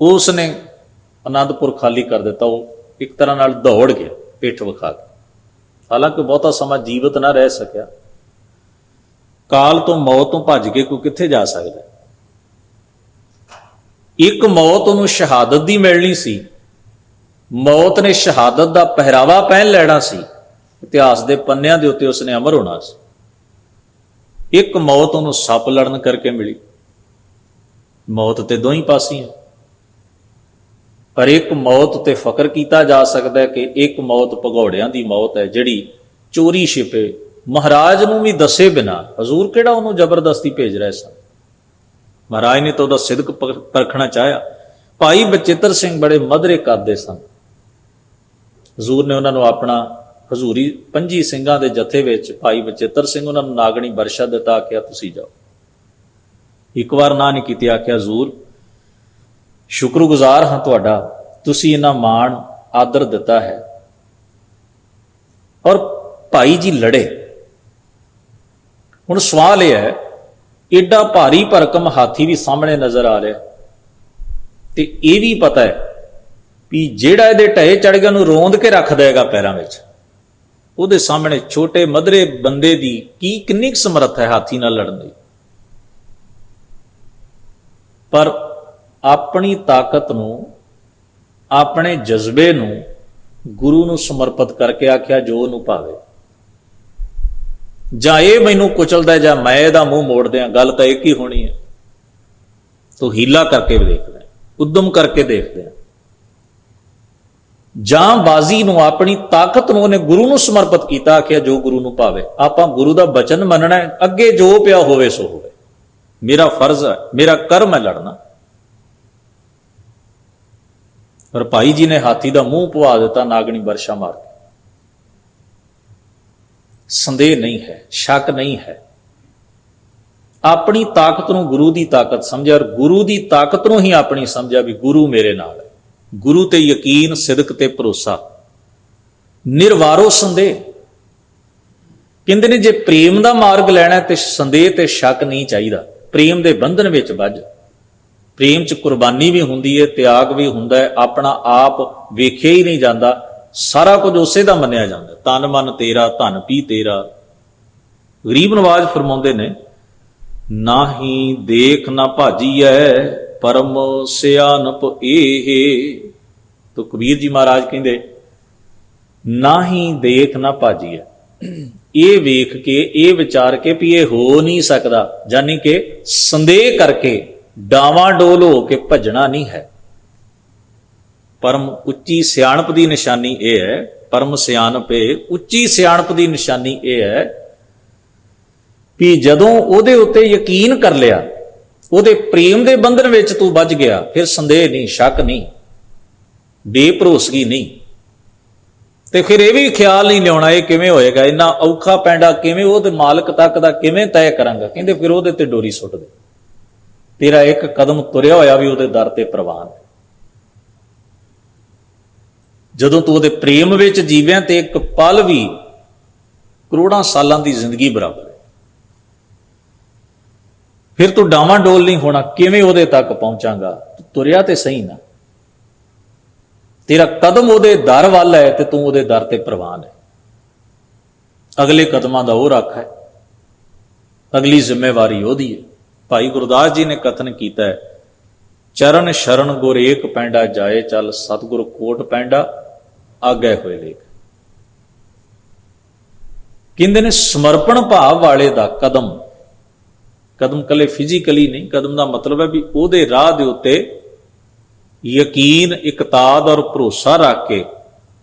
ਉਸਨੇ ਅਨੰਦਪੁਰ ਖਾਲੀ ਕਰ ਦਿੱਤਾ। ਉਹ ਇੱਕ ਤਰ੍ਹਾਂ ਨਾਲ ਦੌੜ ਗਿਆ ਪਿੱਠ ਵਿਖਾ ਕੇ। ਹਾਲਾਂਕਿ ਬਹੁਤਾ ਸਮਾਂ ਜੀਵਤ ਨਾ ਰਹਿ ਸਕਿਆ। ਕਾਲ ਤੋਂ, ਮੌਤ ਤੋਂ ਭੱਜ ਕੇ ਕੋਈ ਕਿੱਥੇ ਜਾ ਸਕਦਾ। ਇੱਕ ਮੌਤ ਉਹਨੂੰ ਸ਼ਹਾਦਤ ਦੀ ਮਿਲਣੀ ਸੀ। ਮੌਤ ਨੇ ਸ਼ਹਾਦਤ ਦਾ ਪਹਿਰਾਵਾ ਪਹਿਨ ਲੈਣਾ ਸੀ। ਇਤਿਹਾਸ ਦੇ ਪੰਨਿਆਂ ਦੇ ਉੱਤੇ ਉਸਨੇ ਅਮਰ ਹੋਣਾ ਸੀ। ਇੱਕ ਮੌਤ ਉਹਨੂੰ ਸੱਪ ਲੜਨ ਕਰਕੇ ਮਿਲੀ। ਮੌਤ ਤੇ ਦੋਹੀਂ ਪਾਸੀਆਂ, ਪਰ ਇੱਕ ਮੌਤ ਤੇ ਫਕਰ ਕੀਤਾ ਜਾ ਸਕਦਾ ਹੈ ਕਿ ਇੱਕ ਮੌਤ ਭਗੌੜਿਆਂ ਦੀ ਮੌਤ ਹੈ, ਜਿਹੜੀ ਚੋਰੀ ਛਿਪੇ, ਮਹਾਰਾਜ ਨੂੰ ਵੀ ਦੱਸੇ ਬਿਨਾ। ਹਜ਼ੂਰ ਕਿਹੜਾ ਉਹਨੂੰ ਜ਼ਬਰਦਸਤੀ ਭੇਜ ਰਹੇ ਸਨ। ਮਹਾਰਾਜ ਨੇ ਤਾਂ ਉਹਦਾ ਸਿਦਕ ਪਰਖਣਾ ਚਾਹਿਆ। ਭਾਈ ਬਚਿੱਤਰ ਸਿੰਘ ਬੜੇ ਮਧਰੇ ਕਰਦੇ ਸਨ। ਹਜ਼ੂਰ ਨੇ ਉਹਨਾਂ ਨੂੰ ਆਪਣਾ ਹਜ਼ੂਰੀ 25 ਸਿੰਘਾਂ ਦੇ ਜਥੇ ਵਿੱਚ ਭਾਈ ਬਚਿੱਤਰ ਸਿੰਘ ਉਹਨਾਂ ਨੂੰ ਨਾਗਣੀ ਬਰਸ਼ਾ ਦਿੱਤਾ। ਆਖਿਆ ਤੁਸੀਂ ਜਾਓ। ਇੱਕ ਵਾਰ ਨਾ ਨਹੀਂ ਕੀਤੀ। ਆਖਿਆ ਹਜ਼ੂਰ ਸ਼ੁਕਰਗੁਜ਼ਾਰ ਹਾਂ ਤੁਹਾਡਾ, ਤੁਸੀਂ ਇਹਨਾਂ ਮਾਣ ਆਦਰ ਦਿੱਤਾ ਹੈ। ਔਰ ਭਾਈ ਜੀ ਲੜੇ। ਹੁਣ ਸਵਾਲ ਇਹ ਹੈ, ਏਡਾ ਭਾਰੀ ਭਰਕਮ ਹਾਥੀ ਵੀ ਸਾਹਮਣੇ ਨਜ਼ਰ ਆ ਰਿਹਾ, ਤੇ ਇਹ ਵੀ ਪਤਾ ਹੈ ਵੀ ਜਿਹੜਾ ਇਹਦੇ ਢਏ ਚੜ ਗਿਆ ਉਹਨੂੰ ਰੋਂਦ ਕੇ ਰੱਖ ਦੇਗਾ ਪੈਰਾਂ ਵਿੱਚ। ਉਹਦੇ ਸਾਹਮਣੇ ਛੋਟੇ ਮਧਰੇ ਬੰਦੇ ਦੀ ਕਿੰਨੀ ਕੁ ਸਮਰੱਥ ਹੈ ਹਾਥੀ ਨਾਲ ਲੜਨ ਦੀ। ਪਰ ਆਪਣੀ ਤਾਕਤ ਨੂੰ, ਆਪਣੇ ਜਜ਼ਬੇ ਨੂੰ ਗੁਰੂ ਨੂੰ ਸਮਰਪਿਤ ਕਰਕੇ ਆਖਿਆ ਜੋ ਉਹਨੂੰ ਭਾਵੇ। ਜਾਂ ਇਹ ਮੈਨੂੰ ਕੁਚਲਦਾ ਜਾਂ ਮੈਂ ਇਹਦਾ ਮੂੰਹ ਮੋੜ ਦਿਆਂ, ਗੱਲ ਤਾਂ ਇੱਕ ਹੀ ਹੋਣੀ ਹੈ। ਤੂੰ ਹੀਲਾ ਕਰਕੇ ਵੀ ਦੇਖਦੇ, ਉਦਮ ਕਰਕੇ ਦੇਖਦੇ ਆ। ਜਾਂ ਬਾਜ਼ੀ ਨੂੰ, ਆਪਣੀ ਤਾਕਤ ਨੂੰ ਉਹਨੇ ਗੁਰੂ ਨੂੰ ਸਮਰਪਿਤ ਕੀਤਾ, ਆਖਿਆ ਜੋ ਗੁਰੂ ਨੂੰ ਭਾਵੇ। ਆਪਾਂ ਗੁਰੂ ਦਾ ਬਚਨ ਮੰਨਣਾ ਹੈ, ਅੱਗੇ ਜੋ ਪਿਆ ਹੋਵੇ ਸੋ ਹੋਵੇ, ਮੇਰਾ ਫਰਜ਼ ਹੈ, ਮੇਰਾ ਕਰਮ ਹੈ ਲੜਨਾ। ਪਰ ਭਾਈ ਜੀ ਨੇ ਹਾਥੀ ਦਾ ਮੂੰਹ ਪਵਾ ਦਿੱਤਾ ਨਾਗਣੀ ਵਰਸ਼ਾ ਮਾਰ ਕੇ। ਸੰਦੇਹ ਨਹੀਂ ਹੈ, ਸ਼ੱਕ ਨਹੀਂ ਹੈ। ਆਪਣੀ ਤਾਕਤ ਨੂੰ ਗੁਰੂ ਦੀ ਤਾਕਤ ਸਮਝਿਆ, ਔਰ ਗੁਰੂ ਦੀ ਤਾਕਤ ਨੂੰ ਹੀ ਆਪਣੀ ਸਮਝਿਆ ਵੀ ਗੁਰੂ ਮੇਰੇ ਨਾਲ ਹੈ। ਗੁਰੂ ਤੇ ਯਕੀਨ, ਸਿਦਕ ਤੇ ਭਰੋਸਾ, ਨਿਰਵਾਰੋ ਸੰਦੇਹ। ਕਹਿੰਦੇ ਨੇ ਜੇ ਪ੍ਰੇਮ ਦਾ ਮਾਰਗ ਲੈਣਾ ਤੇ ਸੰਦੇਹ ਤੇ ਸ਼ੱਕ ਨਹੀਂ ਚਾਹੀਦਾ। ਪ੍ਰੇਮ ਦੇ ਬੰਧਨ ਵਿੱਚ ਵੱਜ। ਪ੍ਰੇਮ 'ਚ ਕੁਰਬਾਨੀ ਵੀ ਹੁੰਦੀ ਹੈ, ਤਿਆਗ ਵੀ ਹੁੰਦਾ ਹੈ, ਆਪਣਾ ਆਪ ਵੇਖਿਆ ਹੀ ਨਹੀਂ ਜਾਂਦਾ, ਸਾਰਾ ਕੁਝ ਉਸੇ ਦਾ ਮੰਨਿਆ ਜਾਂਦਾ। ਤਨ ਮਨ ਤੇਰਾ, ਧਨ ਪੀ ਤੇਰਾ। ਗਰੀਬ ਨਵਾਜ਼ ਫਰਮਾਉਂਦੇ ਨੇ, ਨਾਹੀ ਦੇਖ ਨਾ ਭਾਜੀਐ ਪਰਮ ਸਿਆਨਪ ਇਹ। ਤੋ ਕਬੀਰ ਜੀ ਮਹਾਰਾਜ ਕਹਿੰਦੇ, ਨਾਹੀ ਦੇਖ ਨਾ ਭਾਜੀਐ, ਇਹ ਵੇਖ ਕੇ, ਇਹ ਵਿਚਾਰ ਕੇ ਵੀ ਇਹ ਹੋ ਨਹੀਂ ਸਕਦਾ, ਯਾਨੀ ਕਿ ਸੰਦੇਹ ਕਰਕੇ ਡਾਵਾਂਡੋਲ ਹੋ ਕੇ ਭੱਜਣਾ ਨਹੀਂ ਹੈ। ਪਰਮ ਉੱਚੀ ਸਿਆਣਪ ਦੀ ਨਿਸ਼ਾਨੀ ਇਹ ਹੈ, ਪਰਮ ਸਿਆਣਪ ਇਹ, ਉੱਚੀ ਸਿਆਣਪ ਦੀ ਨਿਸ਼ਾਨੀ ਇਹ ਹੈ ਵੀ ਜਦੋਂ ਉਹਦੇ ਉੱਤੇ ਯਕੀਨ ਕਰ ਲਿਆ, ਉਹਦੇ ਪ੍ਰੇਮ ਦੇ ਬੰਧਨ ਵਿੱਚ ਤੂੰ ਵੱਜ ਗਿਆ, ਫਿਰ ਸੰਦੇਹ ਨਹੀਂ, ਸ਼ੱਕ ਨਹੀਂ, ਬੇਭਰੋਸਗੀ ਨਹੀਂ। ਤੇ ਫਿਰ ਇਹ ਵੀ ਖਿਆਲ ਨਹੀਂ ਲਿਆਉਣਾ ਇਹ ਕਿਵੇਂ ਹੋਏਗਾ, ਇੰਨਾ ਔਖਾ ਪੈਂਡਾ ਕਿਵੇਂ, ਉਹਦੇ ਮਾਲਕ ਤੱਕ ਦਾ ਕਿਵੇਂ ਤੈਅ ਕਰਾਂਗਾ। ਕਹਿੰਦੇ ਫਿਰ ਉਹਦੇ ਤੇ ਡੋਰੀ ਸੁੱਟ ਦੇ, ਤੇਰਾ ਇੱਕ ਕਦਮ ਤੁਰਿਆ ਹੋਇਆ ਵੀ ਉਹਦੇ ਦਰ ਤੇ ਪ੍ਰਵਾਨ ਹੈ। ਜਦੋਂ ਤੂੰ ਉਹਦੇ ਪ੍ਰੇਮ ਵਿੱਚ ਜੀਵਿਆ ਤੇ ਇੱਕ ਪਲ ਵੀ ਕਰੋੜਾਂ ਸਾਲਾਂ ਦੀ ਜ਼ਿੰਦਗੀ ਬਰਾਬਰ ਹੈ। ਫਿਰ ਤੂੰ ਡਾਵਾਂਡੋਲ ਨਹੀਂ ਹੋਣਾ, ਕਿਵੇਂ ਉਹਦੇ ਤੱਕ ਪਹੁੰਚਾਂਗਾ, ਤੂੰ ਤੁਰਿਆ ਤੇ ਸਹੀ ਨਾ। ਤੇਰਾ ਕਦਮ ਉਹਦੇ ਦਰ ਵੱਲ ਹੈ ਤੇ ਤੂੰ ਉਹਦੇ ਦਰ ਤੇ ਪ੍ਰਵਾਨ ਹੈ। ਅਗਲੇ ਕਦਮਾਂ ਦਾ ਉਹ ਰੱਖ ਹੈ, ਅਗਲੀ ਜ਼ਿੰਮੇਵਾਰੀ ਉਹਦੀ ਹੈ। ਭਾਈ ਗੁਰਦਾਸ ਜੀ ਨੇ ਕਥਨ ਕੀਤਾ ਹੈ, ਚਰਨ ਸ਼ਰਨ ਗੁਰ ਏਕ ਪੈਂਡਾ ਜਾਏ ਚੱਲ, ਸਤਿਗੁਰ ਕੋਟ ਪੈਂਡਾ ਆਗੇ ਹੋਏ ਲੇਖ। ਕਹਿੰਦੇ ਨੇ ਸਮਰਪਣ ਭਾਵ ਵਾਲੇ ਦਾ ਕਦਮ, ਕਦਮ ਕੱਲੇ ਫਿਜ਼ੀਕਲੀ ਨਹੀਂ, ਕਦਮ ਦਾ ਮਤਲਬ ਹੈ ਵੀ ਉਹਦੇ ਰਾਹ ਦੇ ਉੱਤੇ ਯਕੀਨ, ਇਕਤਾਦ ਔਰ ਭਰੋਸਾ ਰੱਖ ਕੇ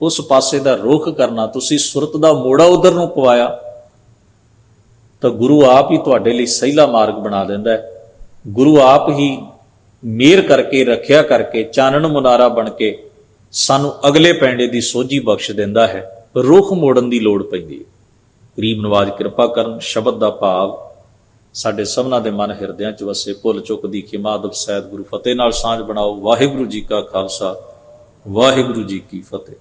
ਉਸ ਪਾਸੇ ਦਾ ਰੁਖ ਕਰਨਾ। ਤੁਸੀਂ ਸੁਰਤ ਦਾ ਮੋੜਾ ਉਧਰ ਨੂੰ ਪਵਾਇਆ ਤਾਂ ਗੁਰੂ ਆਪ ਹੀ ਤੁਹਾਡੇ ਲਈ ਸਹੀਲਾ ਮਾਰਗ ਬਣਾ ਦਿੰਦਾ ਹੈ। ਗੁਰੂ ਆਪ ਹੀ ਮਿਹਰ ਕਰਕੇ, ਰੱਖਿਆ ਕਰਕੇ, ਚਾਨਣ ਮੁਨਾਰਾ ਬਣ ਕੇ ਸਾਨੂੰ ਅਗਲੇ ਪੈਂਡੇ ਦੀ ਸੋਝੀ ਬਖਸ਼ ਦਿੰਦਾ ਹੈ। ਰੁਖ ਮੋੜਨ ਦੀ ਲੋੜ ਪੈਂਦੀ ਹੈ। ਗਰੀਬ ਨਵਾਜ਼ ਕਿਰਪਾ ਕਰਨ। ਸ਼ਬਦ ਦਾ ਭਾਵ ਸਾਡੇ ਸਭਨਾਂ ਦੇ ਮਨ ਹਿਰਦਿਆਂ 'ਚ ਵਸੇ। ਭੁੱਲ ਚੁੱਕ ਦੀ ਖਿਮਾ, ਅਦਬ ਸਹਿਤ ਗੁਰੂ ਫਤਿਹ ਨਾਲ ਸਾਂਝ ਬਣਾਓ। ਵਾਹਿਗੁਰੂ ਜੀ ਕਾ ਖਾਲਸਾ, ਵਾਹਿਗੁਰੂ ਜੀ ਕੀ ਫਤਿਹ।